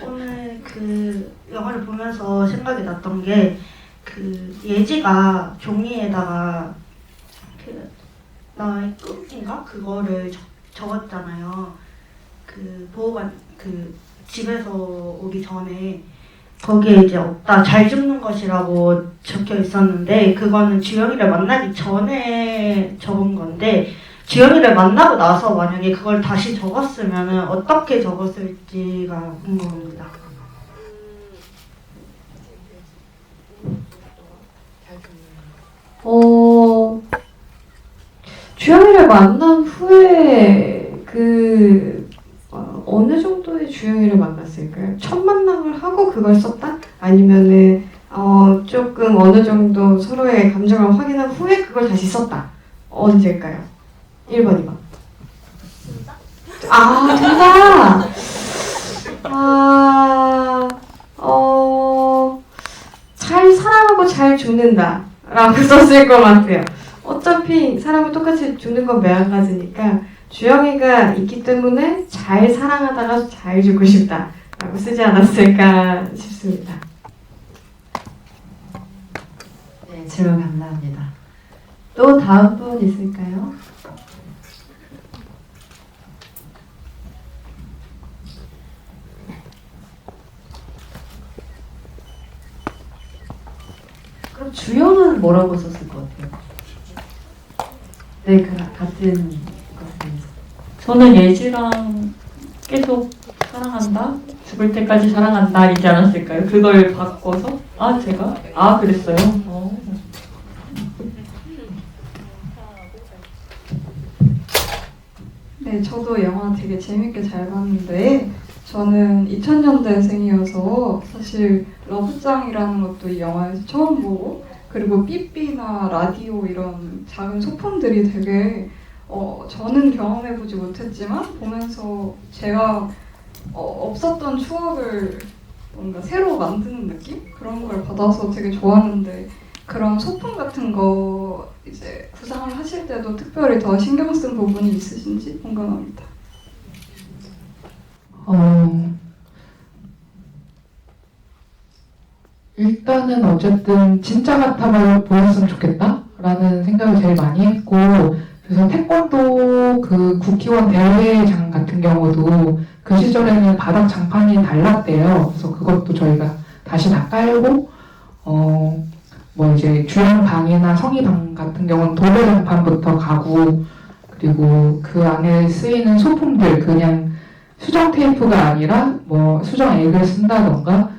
오늘 영화를 보면서 생각이 났던 게 예지가 종이에다가 나의 끝인가 그거를 적었잖아요. 보호관 집에서 오기 전에 거기에 이제 없다 잘 죽는 것이라고 적혀 있었는데 그거는 주영이를 만나기 전에 적은 건데 주영이를 만나고 나서 만약에 그걸 다시 적었으면 어떻게 적었을지가 궁금합니다. 주영이를 만난 후에 어느 정도의 주영이를 만났을까요? 첫 만남을 하고 그걸 썼다? 아니면은 조금 어느 정도 서로의 감정을 확인한 후에 그걸 다시 썼다. 언제일까요? 1번, 2번. 아, 정답! 잘 사랑하고 잘 죽는다. 라고 썼을 것 같아요. 어차피 사람은 똑같이 죽는 건 매한가지니까 주영이가 있기 때문에 잘 사랑하다가 잘 죽고 싶다. 라고 쓰지 않았을까 싶습니다. 네, 질문 감사합니다. 또 다음 분 있을까요? 그럼 주영은 뭐라고 썼을 것 같아요? 네, 같은 것입니다. 저는 예지랑 계속 사랑한다? 죽을 때까지 사랑한다이지 않았을까요? 그걸 바꿔서? 제가? 그랬어요? 네, 저도 영화 되게 재밌게 잘 봤는데 저는 2000년대생이어서 사실 러브짱이라는 것도 이 영화에서 처음 보고 그리고 삐삐나 라디오 이런 작은 소품들이 되게 저는 경험해보지 못했지만 보면서 제가 없었던 추억을 뭔가 새로 만드는 느낌? 그런 걸 받아서 되게 좋았는데 그런 소품 같은 거 이제 구상을 하실 때도 특별히 더 신경 쓴 부분이 있으신지 궁금합니다. 일단은 어쨌든 진짜 같아 보였으면 좋겠다라는 생각을 제일 많이 했고, 그래서 태권도 그 국회의원 대회장 같은 경우도 그 시절에는 바닥 장판이 달랐대요. 그래서 그것도 저희가 다시 다 깔고, 뭐 이제 주연 방이나 성희 방 같은 경우는 도배 장판부터 가고, 그리고 그 안에 쓰이는 소품들 그냥 수정 테이프가 아니라 뭐 수정 액을 쓴다던가,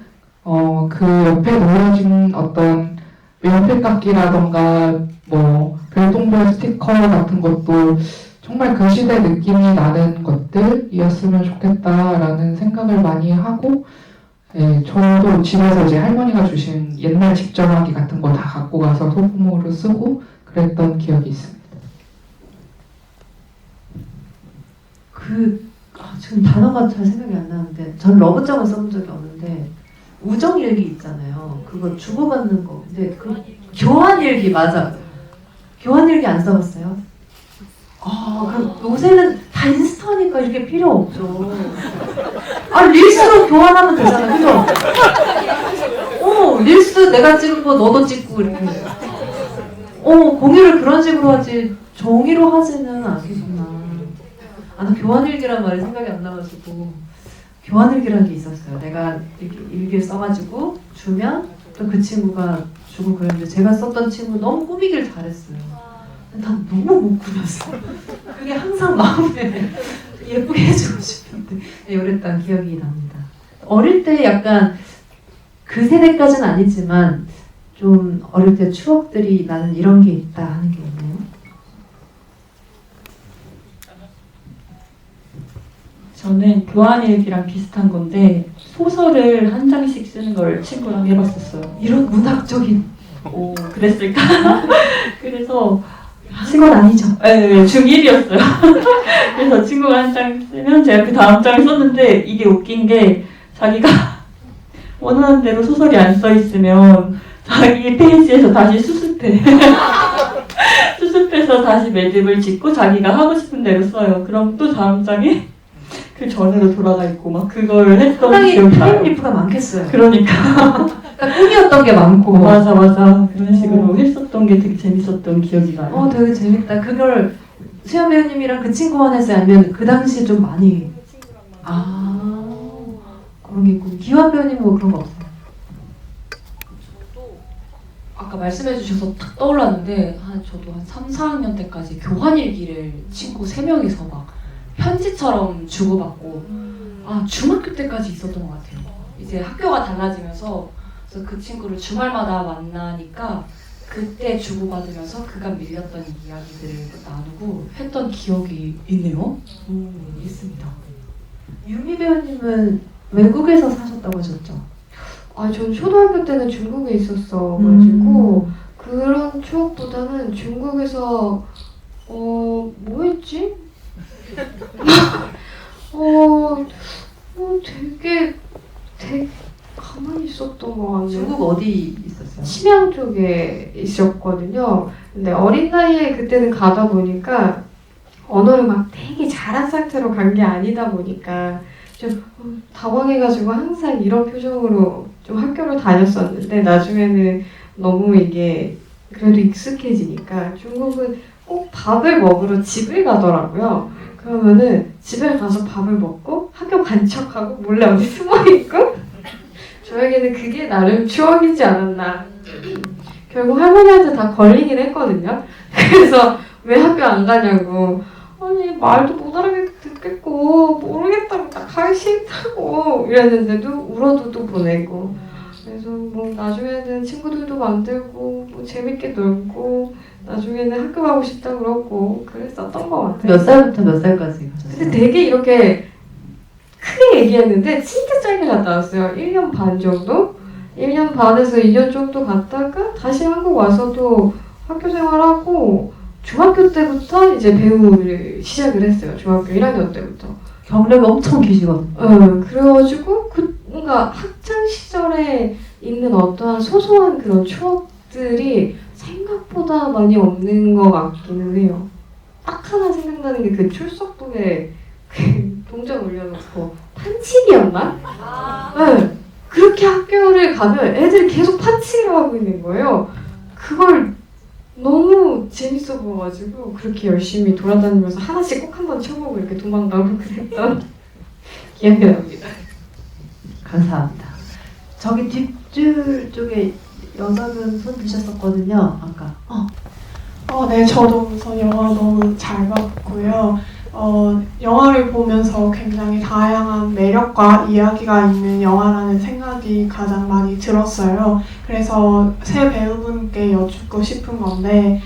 그 옆에 놓여진 어떤 연필깎이라던가 뭐 별똥별 스티커 같은 것도 정말 그 시대 느낌이 나는 것들이었으면 좋겠다라는 생각을 많이 하고, 네, 저도 집에서 이제 할머니가 주신 옛날 직전화기 같은 거 다 갖고 가서 소품으로 쓰고 그랬던 기억이 있습니다. 지금 단어가 잘 생각이 안 나는데 전 러브장을 써본 적이 없는데 우정일기 있잖아요. 그거 주고받는 거. 근데 그 교환일기 맞아. 교환일기 안 써봤어요? 그럼 요새는 다 인스타니까 이게 필요 없죠. 릴스로 교환하면 되잖아요. 그죠? 릴스 내가 찍은 거 너도 찍고 이렇게. 공유를 그런 식으로 하지 종이로 하지는 않겠구나. 나 교환일기란 말이 생각이 안 나가지고 교환일기라는 게 있었어요. 내가 이렇게 일기를 써가지고 주면 또 그 친구가 주고 그랬는데 제가 썼던 친구 너무 꾸미길 잘했어요. 난 너무 못 꾸몄어. 그게 항상 마음에 예쁘게 해주고 싶은데 이랬던 기억이 납니다. 어릴 때 약간 그 세대까지는 아니지만 좀 어릴 때 추억들이 나는 이런 게 있다 하는 게 있나요? 저는 교환일기랑 비슷한 건데 소설을 한 장씩 쓰는 걸 친구랑 해봤었어요. 이런 문학적인 그랬을까? 그래서 친구는 아니죠. 네, 중1이었어요. 그래서 친구가 한 장 쓰면 제가 그 다음 장을 썼는데 이게 웃긴 게 자기가 원하는 대로 소설이 안 써있으면 자기 페이지에서 다시 수습해. 수습해서 다시 매듭을 짓고 자기가 하고 싶은 대로 써요. 그럼 또 다음 장에 그 전으로 돌아가 있고 막 그걸 했던 상당히 기억이 나요. 타임리프가 많겠어요. 그러니까 꿈이었던 게 많고. 맞아 그런 식으로 했었던 게 되게 재밌었던 기억이 나요. 되게 재밌다. 그걸 수연 배우님이랑 그 친구만 했어요? 아니면 그 당시에 좀 많이 그런 게 있고 기환 배우님은 뭐 그런 거 없어요? 저도 아까 말씀해 주셔서 딱 떠올랐는데 저도 한 3, 4학년 때까지 교환일기를 친구 3명이서 막 편지처럼 주고받고 중학교 때까지 있었던 것 같아요. 이제 학교가 달라지면서 그래서 그 친구를 주말마다 만나니까 그때 주고받으면서 그간 밀렸던 이야기들을 나누고 했던 기억이 있네요. 있습니다. 유미 배우님은 외국에서 사셨다고 하셨죠? 전 초등학교 때는 중국에 있었어가지고 그런 추억보다는 중국에서 뭐 했지? 되게 가만히 있었던 것 같네요. 중국 어디 있었어요? 심양 쪽에 있었거든요. 근데 어린 나이에 그때는 가다 보니까 언어를 막 되게 잘한 상태로 간 게 아니다 보니까 좀 당황해가지고 항상 이런 표정으로 좀 학교를 다녔었는데 나중에는 너무 이게 그래도 익숙해지니까 중국은 꼭 밥을 먹으러 집을 가더라고요. 그러면은 집에 가서 밥을 먹고 학교 간척하고 몰래 어디 숨어있고 저에게는 그게 나름 추억이지 않았나. 결국 할머니한테 다 걸리긴 했거든요. 그래서 왜 학교 안 가냐고. 아니 말도 못 알아듣겠고 모르겠다고 딱 하기 싫다고 이랬는데도 울어도 또 보내고. 그래서 뭐 나중에는 친구들도 만들고 뭐 재밌게 놀고 나중에는 학교 가고 싶다 그러고 그랬었던 것 같아요. 몇 살부터 몇 살까지 가셨어요? 근데 되게 이렇게 크게 얘기했는데 진짜 짧게 갔다 왔어요. 1년 반 정도? 1년 반에서 2년 정도 갔다가 다시 한국 와서도 학교 생활하고 중학교 때부터 이제 배우를 시작을 했어요. 중학교 1학년 때부터. 경력이 엄청 기시거든요. 그래가지고 뭔가 학창 시절에 있는 어떠한 소소한 그런 추억들이 생각보다 많이 없는 것 같기는 해요. 딱 하나 생각나는 게 그 출석부에 그 동전 올려놓고 판치기였나? 네. 그렇게 학교를 가면 애들이 계속 판치기를 하고 있는 거예요. 그걸 너무 재밌어 보여가지고 그렇게 열심히 돌아다니면서 하나씩 꼭 한번 쳐보고 이렇게 도망가고 그랬던 기억이 납니다. 감사합니다. 저기 뒷줄 쪽에 여자분 손 드셨었거든요. 아까. 네, 저도 우선 영화 너무 잘 봤고요. 영화를 보면서 굉장히 다양한 매력과 이야기가 있는 영화라는 생각이 가장 많이 들었어요. 그래서 세 배우분께 여쭙고 싶은 건데,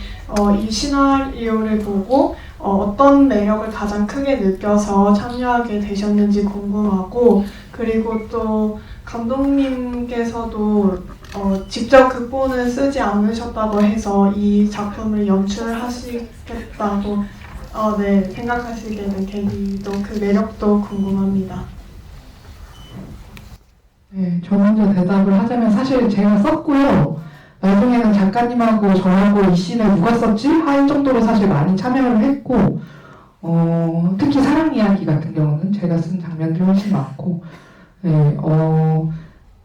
이 시나리오를 보고 어떤 매력을 가장 크게 느껴서 참여하게 되셨는지 궁금하고, 그리고 또 감독님께서도 직접 극본을 쓰지 않으셨다고 해서 이 작품을 연출하시겠다고 생각하시게 된 계기도 그 매력도 궁금합니다. 네, 저 먼저 대답을 하자면 사실 제가 썼고요. 나중에는 작가님하고 저하고 이 씬을 누가 썼지? 할 정도로 사실 많이 참여를 했고 특히 사랑 이야기 같은 경우는 제가 쓴 장면들이 훨씬 많고 네,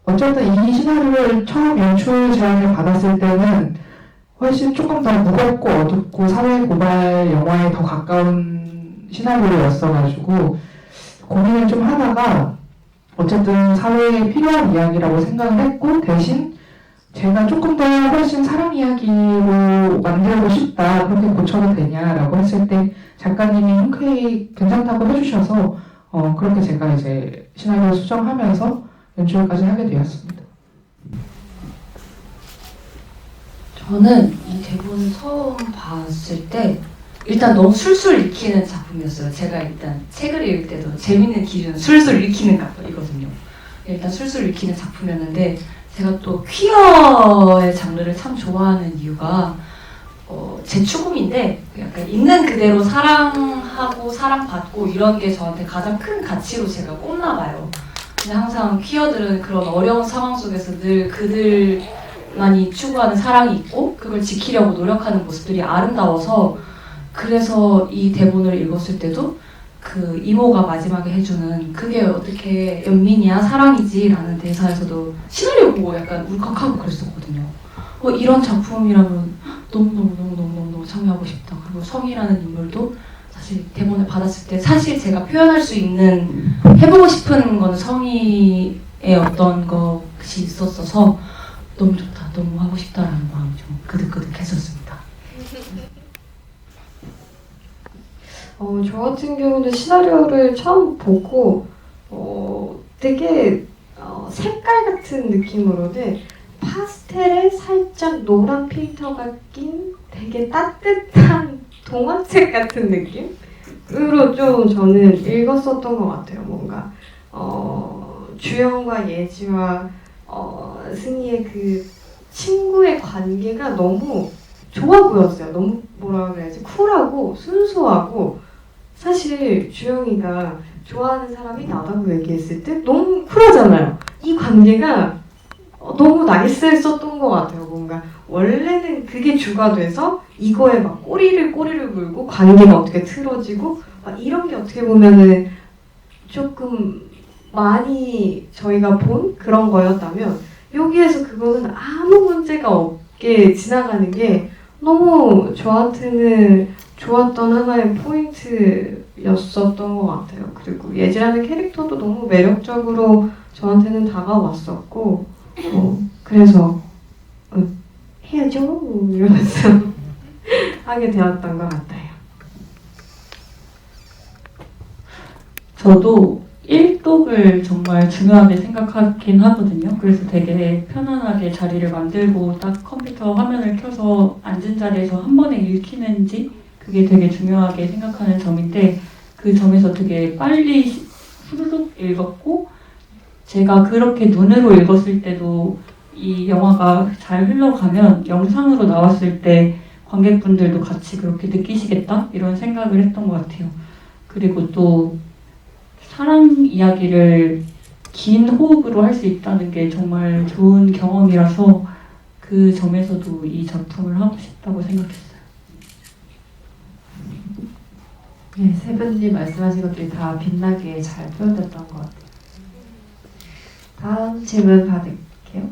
어쨌든 이 시나리오를 처음 연출 제안을 받았을 때는 훨씬 조금 더 무겁고 어둡고 사회 고발 영화에 더 가까운 시나리오였어가지고 고민을 좀 하다가 어쨌든 사회에 필요한 이야기라고 생각을 했고 대신 제가 조금 더 훨씬 사랑 이야기로 만들고 싶다 그렇게 고쳐도 되냐라고 했을 때 작가님이 흔쾌히 괜찮다고 해주셔서 그렇게 제가 이제 시나리오 수정하면서 연출까지 하게 되었습니다. 저는 이 대본을 처음 봤을 때 일단 너무 술술 읽히는 작품이었어요. 제가 일단 책을 읽을 때도 재밌는 기준은 술술 읽히는 거거든요. 일단 술술 읽히는 작품이었는데 제가 또 퀴어의 장르를 참 좋아하는 이유가 제 추구미인데 약간 있는 그대로 사랑하고 사랑받고 이런 게 저한테 가장 큰 가치로 제가 꼽나 봐요. 근데 항상 퀴어들은 그런 어려운 상황 속에서 늘 그들만이 추구하는 사랑이 있고 그걸 지키려고 노력하는 모습들이 아름다워서 그래서 이 대본을 읽었을 때도 그 이모가 마지막에 해주는 그게 어떻게 연민이야 사랑이지 라는 대사에서도 시나리오 보고 약간 울컥하고 그랬었거든요. 이런 작품이라면 너무 참여하고 싶다. 그리고 성이라는 인물도 사실 대본을 받았을 때 사실 제가 표현할 수 있는 해보고 싶은 건 성의의 어떤 것이 있었어서 너무 좋다, 너무 하고 싶다라는 마음이 좀 그득그득했었습니다. 저 같은 경우는 시나리오를 처음 보고 되게 색깔 같은 느낌으로는 파스텔에 살짝 노란 필터가 낀 되게 따뜻한 동화책 같은 느낌으로 좀 저는 읽었었던 것 같아요. 뭔가 주연과 예지와 승희의 그 친구의 관계가 너무 좋아 보였어요. 너무 뭐라 그래야지 쿨하고 순수하고 사실 주영이가 좋아하는 사람이 나다고 얘기했을 때 너무 쿨하잖아요. 이 관계가 너무 나이스했었던 것 같아요. 뭔가 원래는 그게 주가 돼서 이거에 막 꼬리를 물고 관계가 어떻게 틀어지고 막 이런 게 어떻게 보면은 조금 많이 저희가 본 그런 거였다면 여기에서 그거는 아무 문제가 없게 지나가는 게 너무 저한테는 좋았던 하나의 포인트였었던 것 같아요. 그리고 예지라는 캐릭터도 너무 매력적으로 저한테는 다가왔었고 그래서 해야죠 이러면서 하게 되었던 것 같아요. 저도 1독을 정말 중요하게 생각하긴 하거든요. 그래서 되게 편안하게 자리를 만들고 딱 컴퓨터 화면을 켜서 앉은 자리에서 한 번에 읽히는지 그게 되게 중요하게 생각하는 점인데 그 점에서 되게 빨리 후루룩 읽었고 제가 그렇게 눈으로 읽었을 때도 이 영화가 잘 흘러가면 영상으로 나왔을 때 관객분들도 같이 그렇게 느끼시겠다 이런 생각을 했던 것 같아요. 그리고 또 사랑 이야기를 긴 호흡으로 할 수 있다는 게 정말 좋은 경험이라서 그 점에서도 이 작품을 하고 싶다고 생각했어요. 네, 세 분님 말씀하신 것들이 다 빛나게 잘 표현됐던 것 같아요. 다음 질문 받을게요.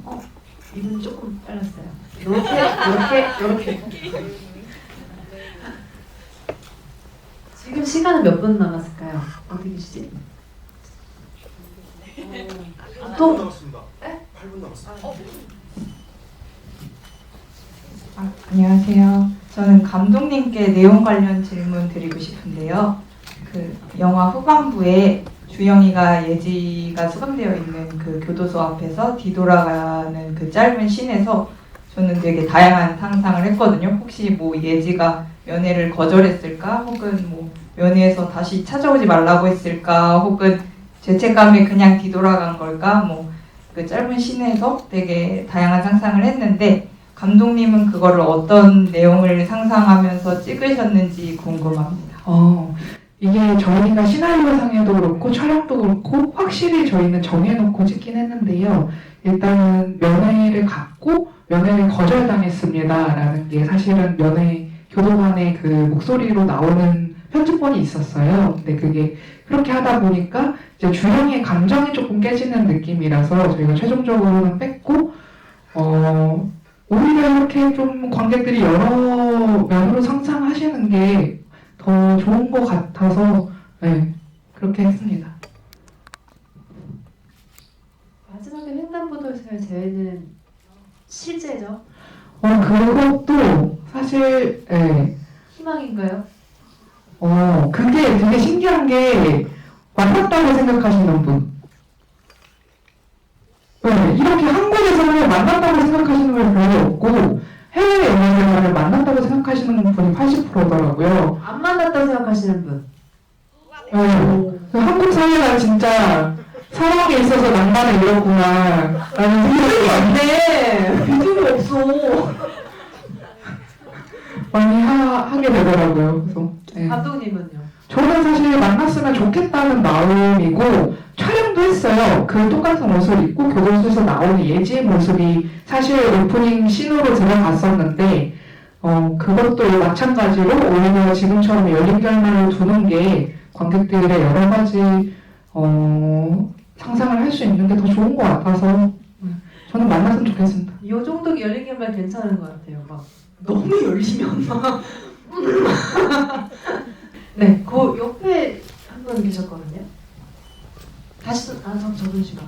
이분 조금 빨랐어요. 이렇게. 지금 시간은 몇 분 남았을까요? 어디 계시지? 보통 8분 남았습니다. 8분 남았습니다. 안녕하세요. 저는 감독님께 내용 관련 질문 드리고 싶은데요. 그 영화 후반부에 주영이가 예지가 수감되어 있는 그 교도소 앞에서 뒤돌아가는 그 짧은 씬에서 저는 되게 다양한 상상을 했거든요. 혹시 뭐 예지가 연애를 거절했을까? 혹은 뭐 연애에서 다시 찾아오지 말라고 했을까? 혹은 죄책감에 그냥 뒤돌아간 걸까? 뭐 그 짧은 씬에서 되게 다양한 상상을 했는데 감독님은 그거를 어떤 내용을 상상하면서 찍으셨는지 궁금합니다. 이게 저희가 시나리오상에도 그렇고 촬영도 그렇고 확실히 저희는 정해놓고 찍긴 했는데요. 일단은 면회를 갔고 면회를 거절당했습니다라는 게 사실은 면회 교도관의 그 목소리로 나오는 편집본이 있었어요. 근데 그게 그렇게 하다 보니까 이제 주영의 감정이 조금 깨지는 느낌이라서 저희가 최종적으로는 뺐고 오히려 이렇게 좀 관객들이 여러 면으로 상상하시는 게 더 좋은 것 같아서 네, 그렇게 했습니다. 마지막에 횡단보도에서의 재회는 실제죠? 그것도 사실 네. 희망인가요? 그게 되게 신기한 게 만났다고 생각하시는 분. 네, 이렇게 한국에서는 만났다고 생각하시는 분이 별로 없고 해외 연예인을 만났다고 생각하시는 분이 80%더라고요. 안 만났다고 생각하시는 분. 한국 사회가 진짜 사랑에 있어서 낭만을 잃었구나 라는 생각이 네, 비중이 없어. 많이 하게 되더라고요. 그래서 네. 감독님은요? 저는 사실 만났으면 좋겠다는 마음이고 촬영도 했어요. 그 똑같은 옷을 입고 교도소에서 나오는 예지의 모습이 사실 오프닝 씬으로 들어갔었는데 그것도 마찬가지로 오히려 지금처럼 열린 결말을 두는 게 관객들의 여러 가지 상상을 할 수 있는 게 더 좋은 것 같아서 저는 만났으면 좋겠습니다. 이 정도 열린 결말 괜찮은 것 같아요. 막 너무 열리면 막 네, 그 옆에 한 분 계셨거든요. 다시 저분 지금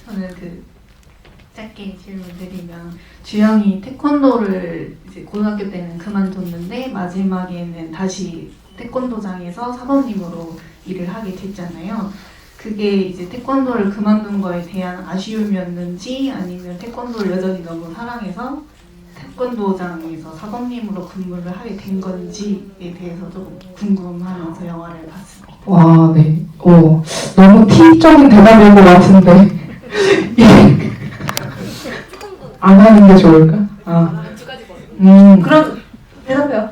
저는 그 짧게 질문드리면 주영이 태권도를 이제 고등학교 때는 그만뒀는데 마지막에는 다시 태권도장에서 사범님으로 일을 하게 됐잖아요. 그게 이제 태권도를 그만둔 거에 대한 아쉬움이었는지 아니면 태권도를 여전히 너무 사랑해서 태권도장에서 사범님으로 근무를 하게 된 건지에 대해서 조금 궁금하면서 영화를 봤습니다. 와, 네. 너무 티적인 대답인 것 같은데 안 하는 게 좋을까? 그럼 대답해요.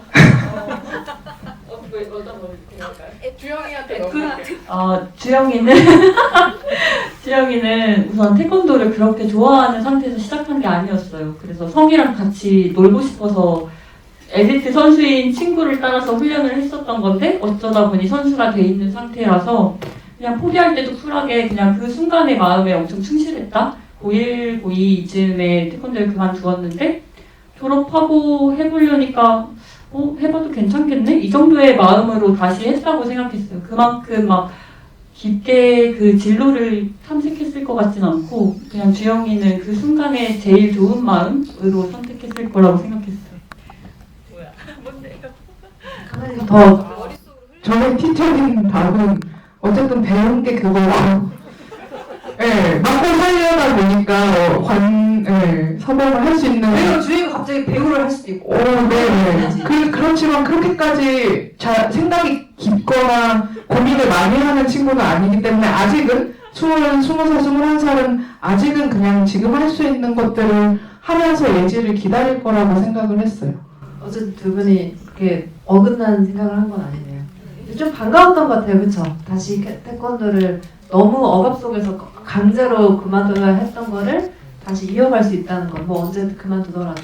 주영이는 우선 태권도를 그렇게 좋아하는 상태에서 시작한 게 아니었어요. 그래서 성이랑 같이 놀고 싶어서 엘리트 선수인 친구를 따라서 훈련을 했었던 건데 어쩌다 보니 선수가 돼 있는 상태라서 그냥 포기할 때도 쿨하게 그냥 그 순간의 마음에 엄청 충실했다. 고1, 고2쯤에 태권도를 그만두었는데 졸업하고 해보려니까 해봐도 괜찮겠네? 이 정도의 마음으로 다시 했다고 생각했어요. 그만큼 막 깊게 그 진로를 탐색했을 것 같진 않고 그냥 주영이는 그 순간에 제일 좋은 마음으로 선택했을 거라고 생각했어요. 저의 티적인 답은 어쨌든 배운 게 그거고 먹고 살려다 보니까 섭외를 할 수 있는 그리고 주희가 갑자기 배우를 할 수도 있고. 그렇지만 그렇게까지 생각이 깊거나 고민을 많이 하는 친구는 아니기 때문에 아직은 20살, 21살은 아직은 그냥 지금 할 수 있는 것들을 하면서 예지를 기다릴 거라고 생각을 했어요. 어쨌든 두 분이 이렇게 어긋난 생각을 한 건 아니네요. 좀 반가웠던 것 같아요, 그쵸? 다시 태권도를 너무 억압 속에서 강제로 그만둬야 했던 거를 다시 이어갈 수 있다는 건 뭐 언제 그만두더라도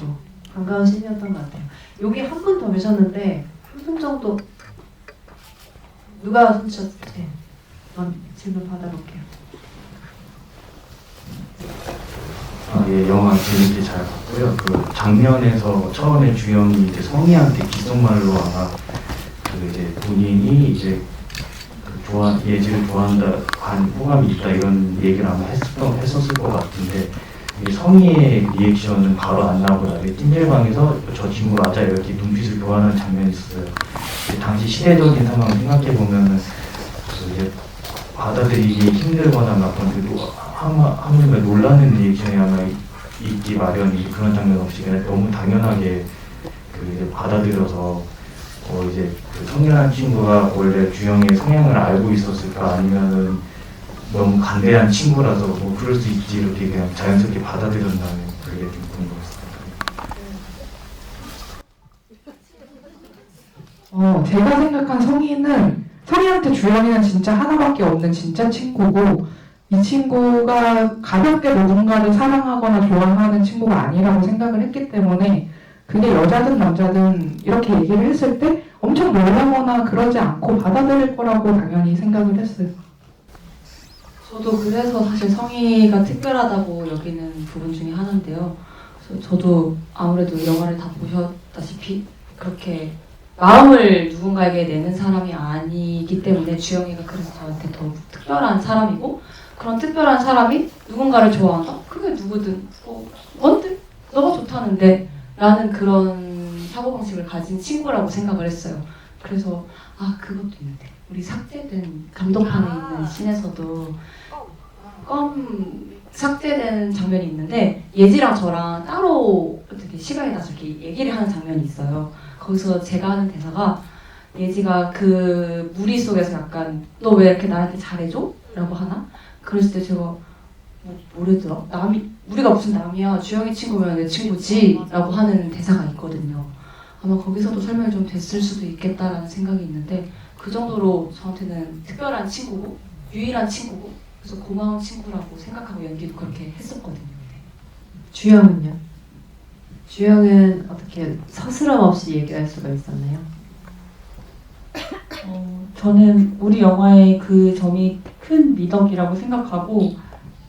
반가운 신이었던 것 같아요. 여기 한 분 더 계셨는데 한 분 정도 누가 손치셨을 때 한번 질문 받아볼게요. 예, 영화 재밌게 잘 봤고요. 그 장면에서 처음에 주영이 이제 성희한테 귓속말로 아마 그 이제 본인이 이제 예지를 좋아한다, 한 호감이 있다 이런 얘기를 아마 했었을 것 같은데 이 성희의 리액션은 바로 안 나오고 나중에 찜질방에서 저 친구 맞아 이렇게 눈빛을 교환하는 장면이 있었어요. 당시 시대적인 상황을 생각해 보면은 이제 받아들이기 힘들거나 막 하물며 놀라는 리액션이 아마 있기 마련이 그런 장면 없이 그냥 너무 당연하게 그 이제 받아들여서 이제 그 성희라는 친구가 원래 주영의 성향을 알고 있었을까 아니면은 너무 간대한 친구라서 뭐 그럴 수 있지 이렇게 그냥 자연스럽게 받아들였나는 그게 좀 궁금했어요. 제가 생각한 성희한테 주영이는 진짜 하나밖에 없는 진짜 친구고 이 친구가 가볍게 누군가를 사랑하거나 좋아하는 친구가 아니라고 생각을 했기 때문에 그게 여자든 남자든 이렇게 얘기를 했을 때 엄청 놀라거나 그러지 않고 받아들일 거라고 당연히 생각을 했어요. 저도 그래서 사실 성희가 특별하다고 여기는 부분 중에 하나인데요. 그래서 저도 아무래도 영화를 다 보셨다시피 그렇게 마음을 누군가에게 내는 사람이 아니기 때문에 주영이가 그래서 저한테 더 특별한 사람이고 그런 특별한 사람이 누군가를 좋아한다? 그게 누구든 뭔데? 너가 좋다는데 라는 그런 사고방식을 가진 친구라고 생각을 했어요. 그래서 그것도 있는데 우리 삭제된 감독판에 있는 씬에서도 껌 삭제된 장면이 있는데 예지랑 저랑 따로 어떻게 시간이 나서 이렇게 얘기를 하는 장면이 있어요. 거기서 제가 하는 대사가 예지가 그 무리 속에서 약간 너 왜 이렇게 나한테 잘해줘? 라고 하나? 그랬을 때 제가 뭐랬더라? 우리가 무슨 남이야? 주영이 친구면 내 친구지? 라고 하는 대사가 있거든요. 아마 거기서도 설명이 좀 됐을 수도 있겠다라는 생각이 있는데 그 정도로 저한테는 특별한 친구고 유일한 친구고 그래서 고마운 친구라고 생각하고 연기도 그렇게 했었거든요. 주영은요? 주영은 어떻게 서스럼 없이 얘기할 수가 있었나요? 저는 우리 영화의 그 점이 큰 미덕이라고 생각하고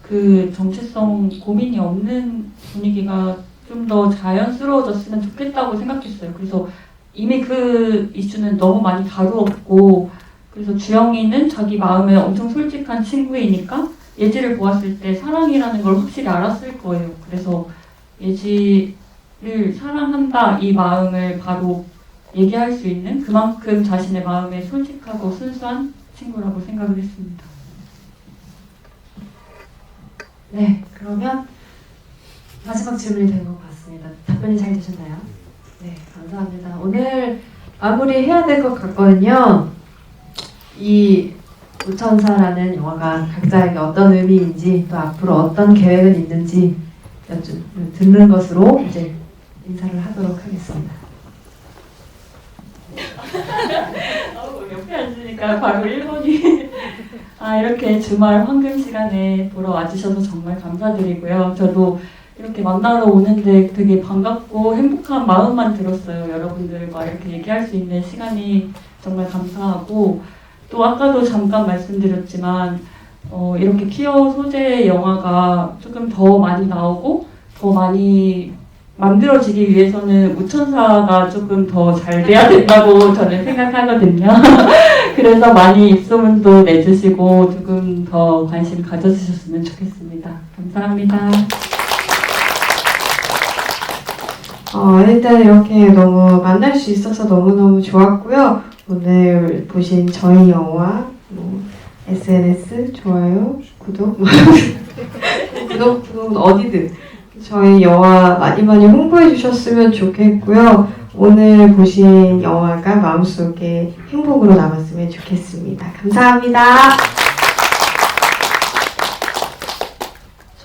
그 정체성 고민이 없는 분위기가 좀 더 자연스러워졌으면 좋겠다고 생각했어요. 그래서 이미 그 이슈는 너무 많이 다루었고 그래서 주영이는 자기 마음에 엄청 솔직한 친구이니까 예지를 보았을 때 사랑이라는 걸 확실히 알았을 거예요. 그래서 예지를 사랑한다 이 마음을 바로 얘기할 수 있는 그만큼 자신의 마음에 솔직하고 순수한 친구라고 생각을 했습니다. 네, 그러면 마지막 질문이 된 것 같습니다. 답변이 잘 되셨나요? 네, 감사합니다. 오늘 마무리해야 될 것 같거든요. 우천사라는 영화가 각자에게 어떤 의미인지 또 앞으로 어떤 계획은 있는지 듣는 것으로 이제 인사를 하도록 하겠습니다. 옆에 앉으니까 바로 1번이 이렇게 주말 황금 시간에 보러 와주셔서 정말 감사드리고요. 저도 이렇게 만나러 오는데 되게 반갑고 행복한 마음만 들었어요. 여러분들과 이렇게 얘기할 수 있는 시간이 정말 감사하고, 또 아까도 잠깐 말씀드렸지만 이렇게 퀴어 소재의 영화가 조금 더 많이 나오고 더 많이 만들어지기 위해서는 우천사가 조금 더 잘 돼야 된다고 저는 생각하거든요. 그래서 많이 입소문도 내주시고 조금 더 관심 가져주셨으면 좋겠습니다. 감사합니다. 일단 이렇게 너무 만날 수 있어서 너무너무 좋았고요. 오늘 보신 저희 영화, SNS, 좋아요, 구독, 구독은 어디든 저희 영화 많이 홍보해 주셨으면 좋겠고요. 오늘 보신 영화가 마음속에 행복으로 남았으면 좋겠습니다. 감사합니다.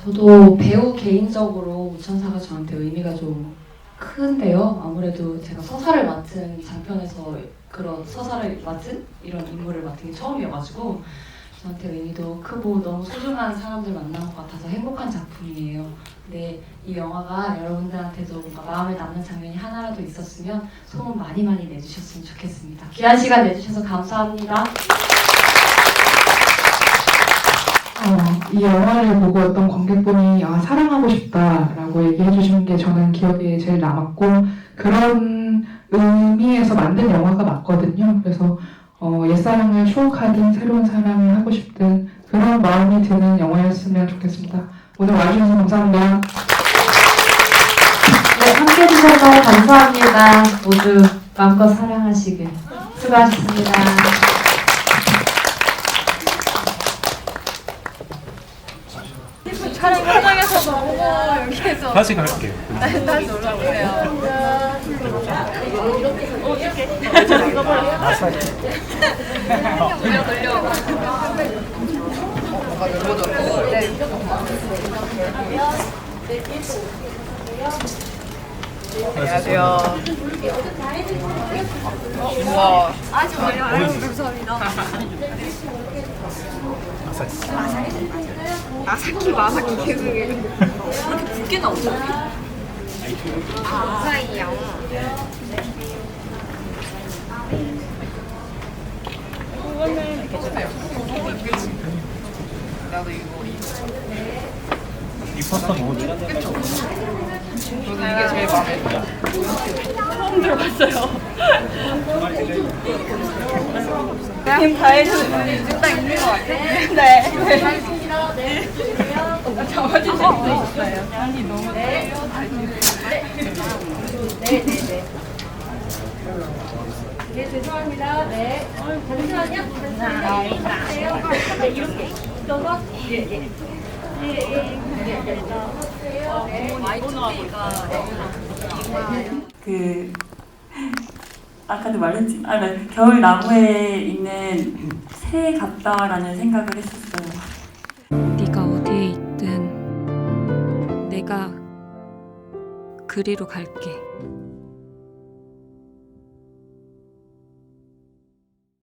저도 배우 개인적으로 우천사가 저한테 의미가 좀 큰데요. 아무래도 제가 서사를 맡은 장편에서 그런 서사를 맡은 이런 인물을 맡은 게 처음이어가지고 저한테 의미도 크고 너무 소중한 사람들 만난 것 같아서 행복한 작품이에요. 근데 이 영화가 여러분들한테도 뭔가 마음에 남는 장면이 하나라도 있었으면 소문 많이 내주셨으면 좋겠습니다. 귀한 시간 내주셔서 감사합니다. 이 영화를 보고 어떤 관객분이 사랑하고 싶다라고 얘기해 주신 게 저는 기억에 제일 남았고, 그런 의미에서 만든 영화가 맞거든요. 그래서 옛사랑을 추억하든 새로운 사랑을 하고 싶든 그런 마음이 드는 영화였으면 좋겠습니다. 오늘 와주셔서 감사합니다. 네, 함께 해주셔서 감사합니다. 모두 마음껏 사랑하시길. 수고하셨습니다. 촬영 현장에서 너무 여기에서 다시 갈게요. 다시 올라오세요. 안녕하세요. 우와. 아유, 감사합니다. 마사키 계속 이렇게 붉게 나오죠? 사이요. 나도 이거 이 파스타 너무 좋아. 저도 이게 제일 마음에 들어요. 처음 들어봤어요. 그냥 다 해주는 딱 있는 것 같아. 네. 알겠습니다. 네. 잡아주실 수 있어요. 아니 너무 네. 네네네. 네 죄송합니다. 네. 잠시만요. 네 이렇게 있어서 예예. 아까도 말했지만 겨울 나무에 있는 새 같다라는 생각을 했었어요. 네가 어디에 있든 내가 그리로 갈게.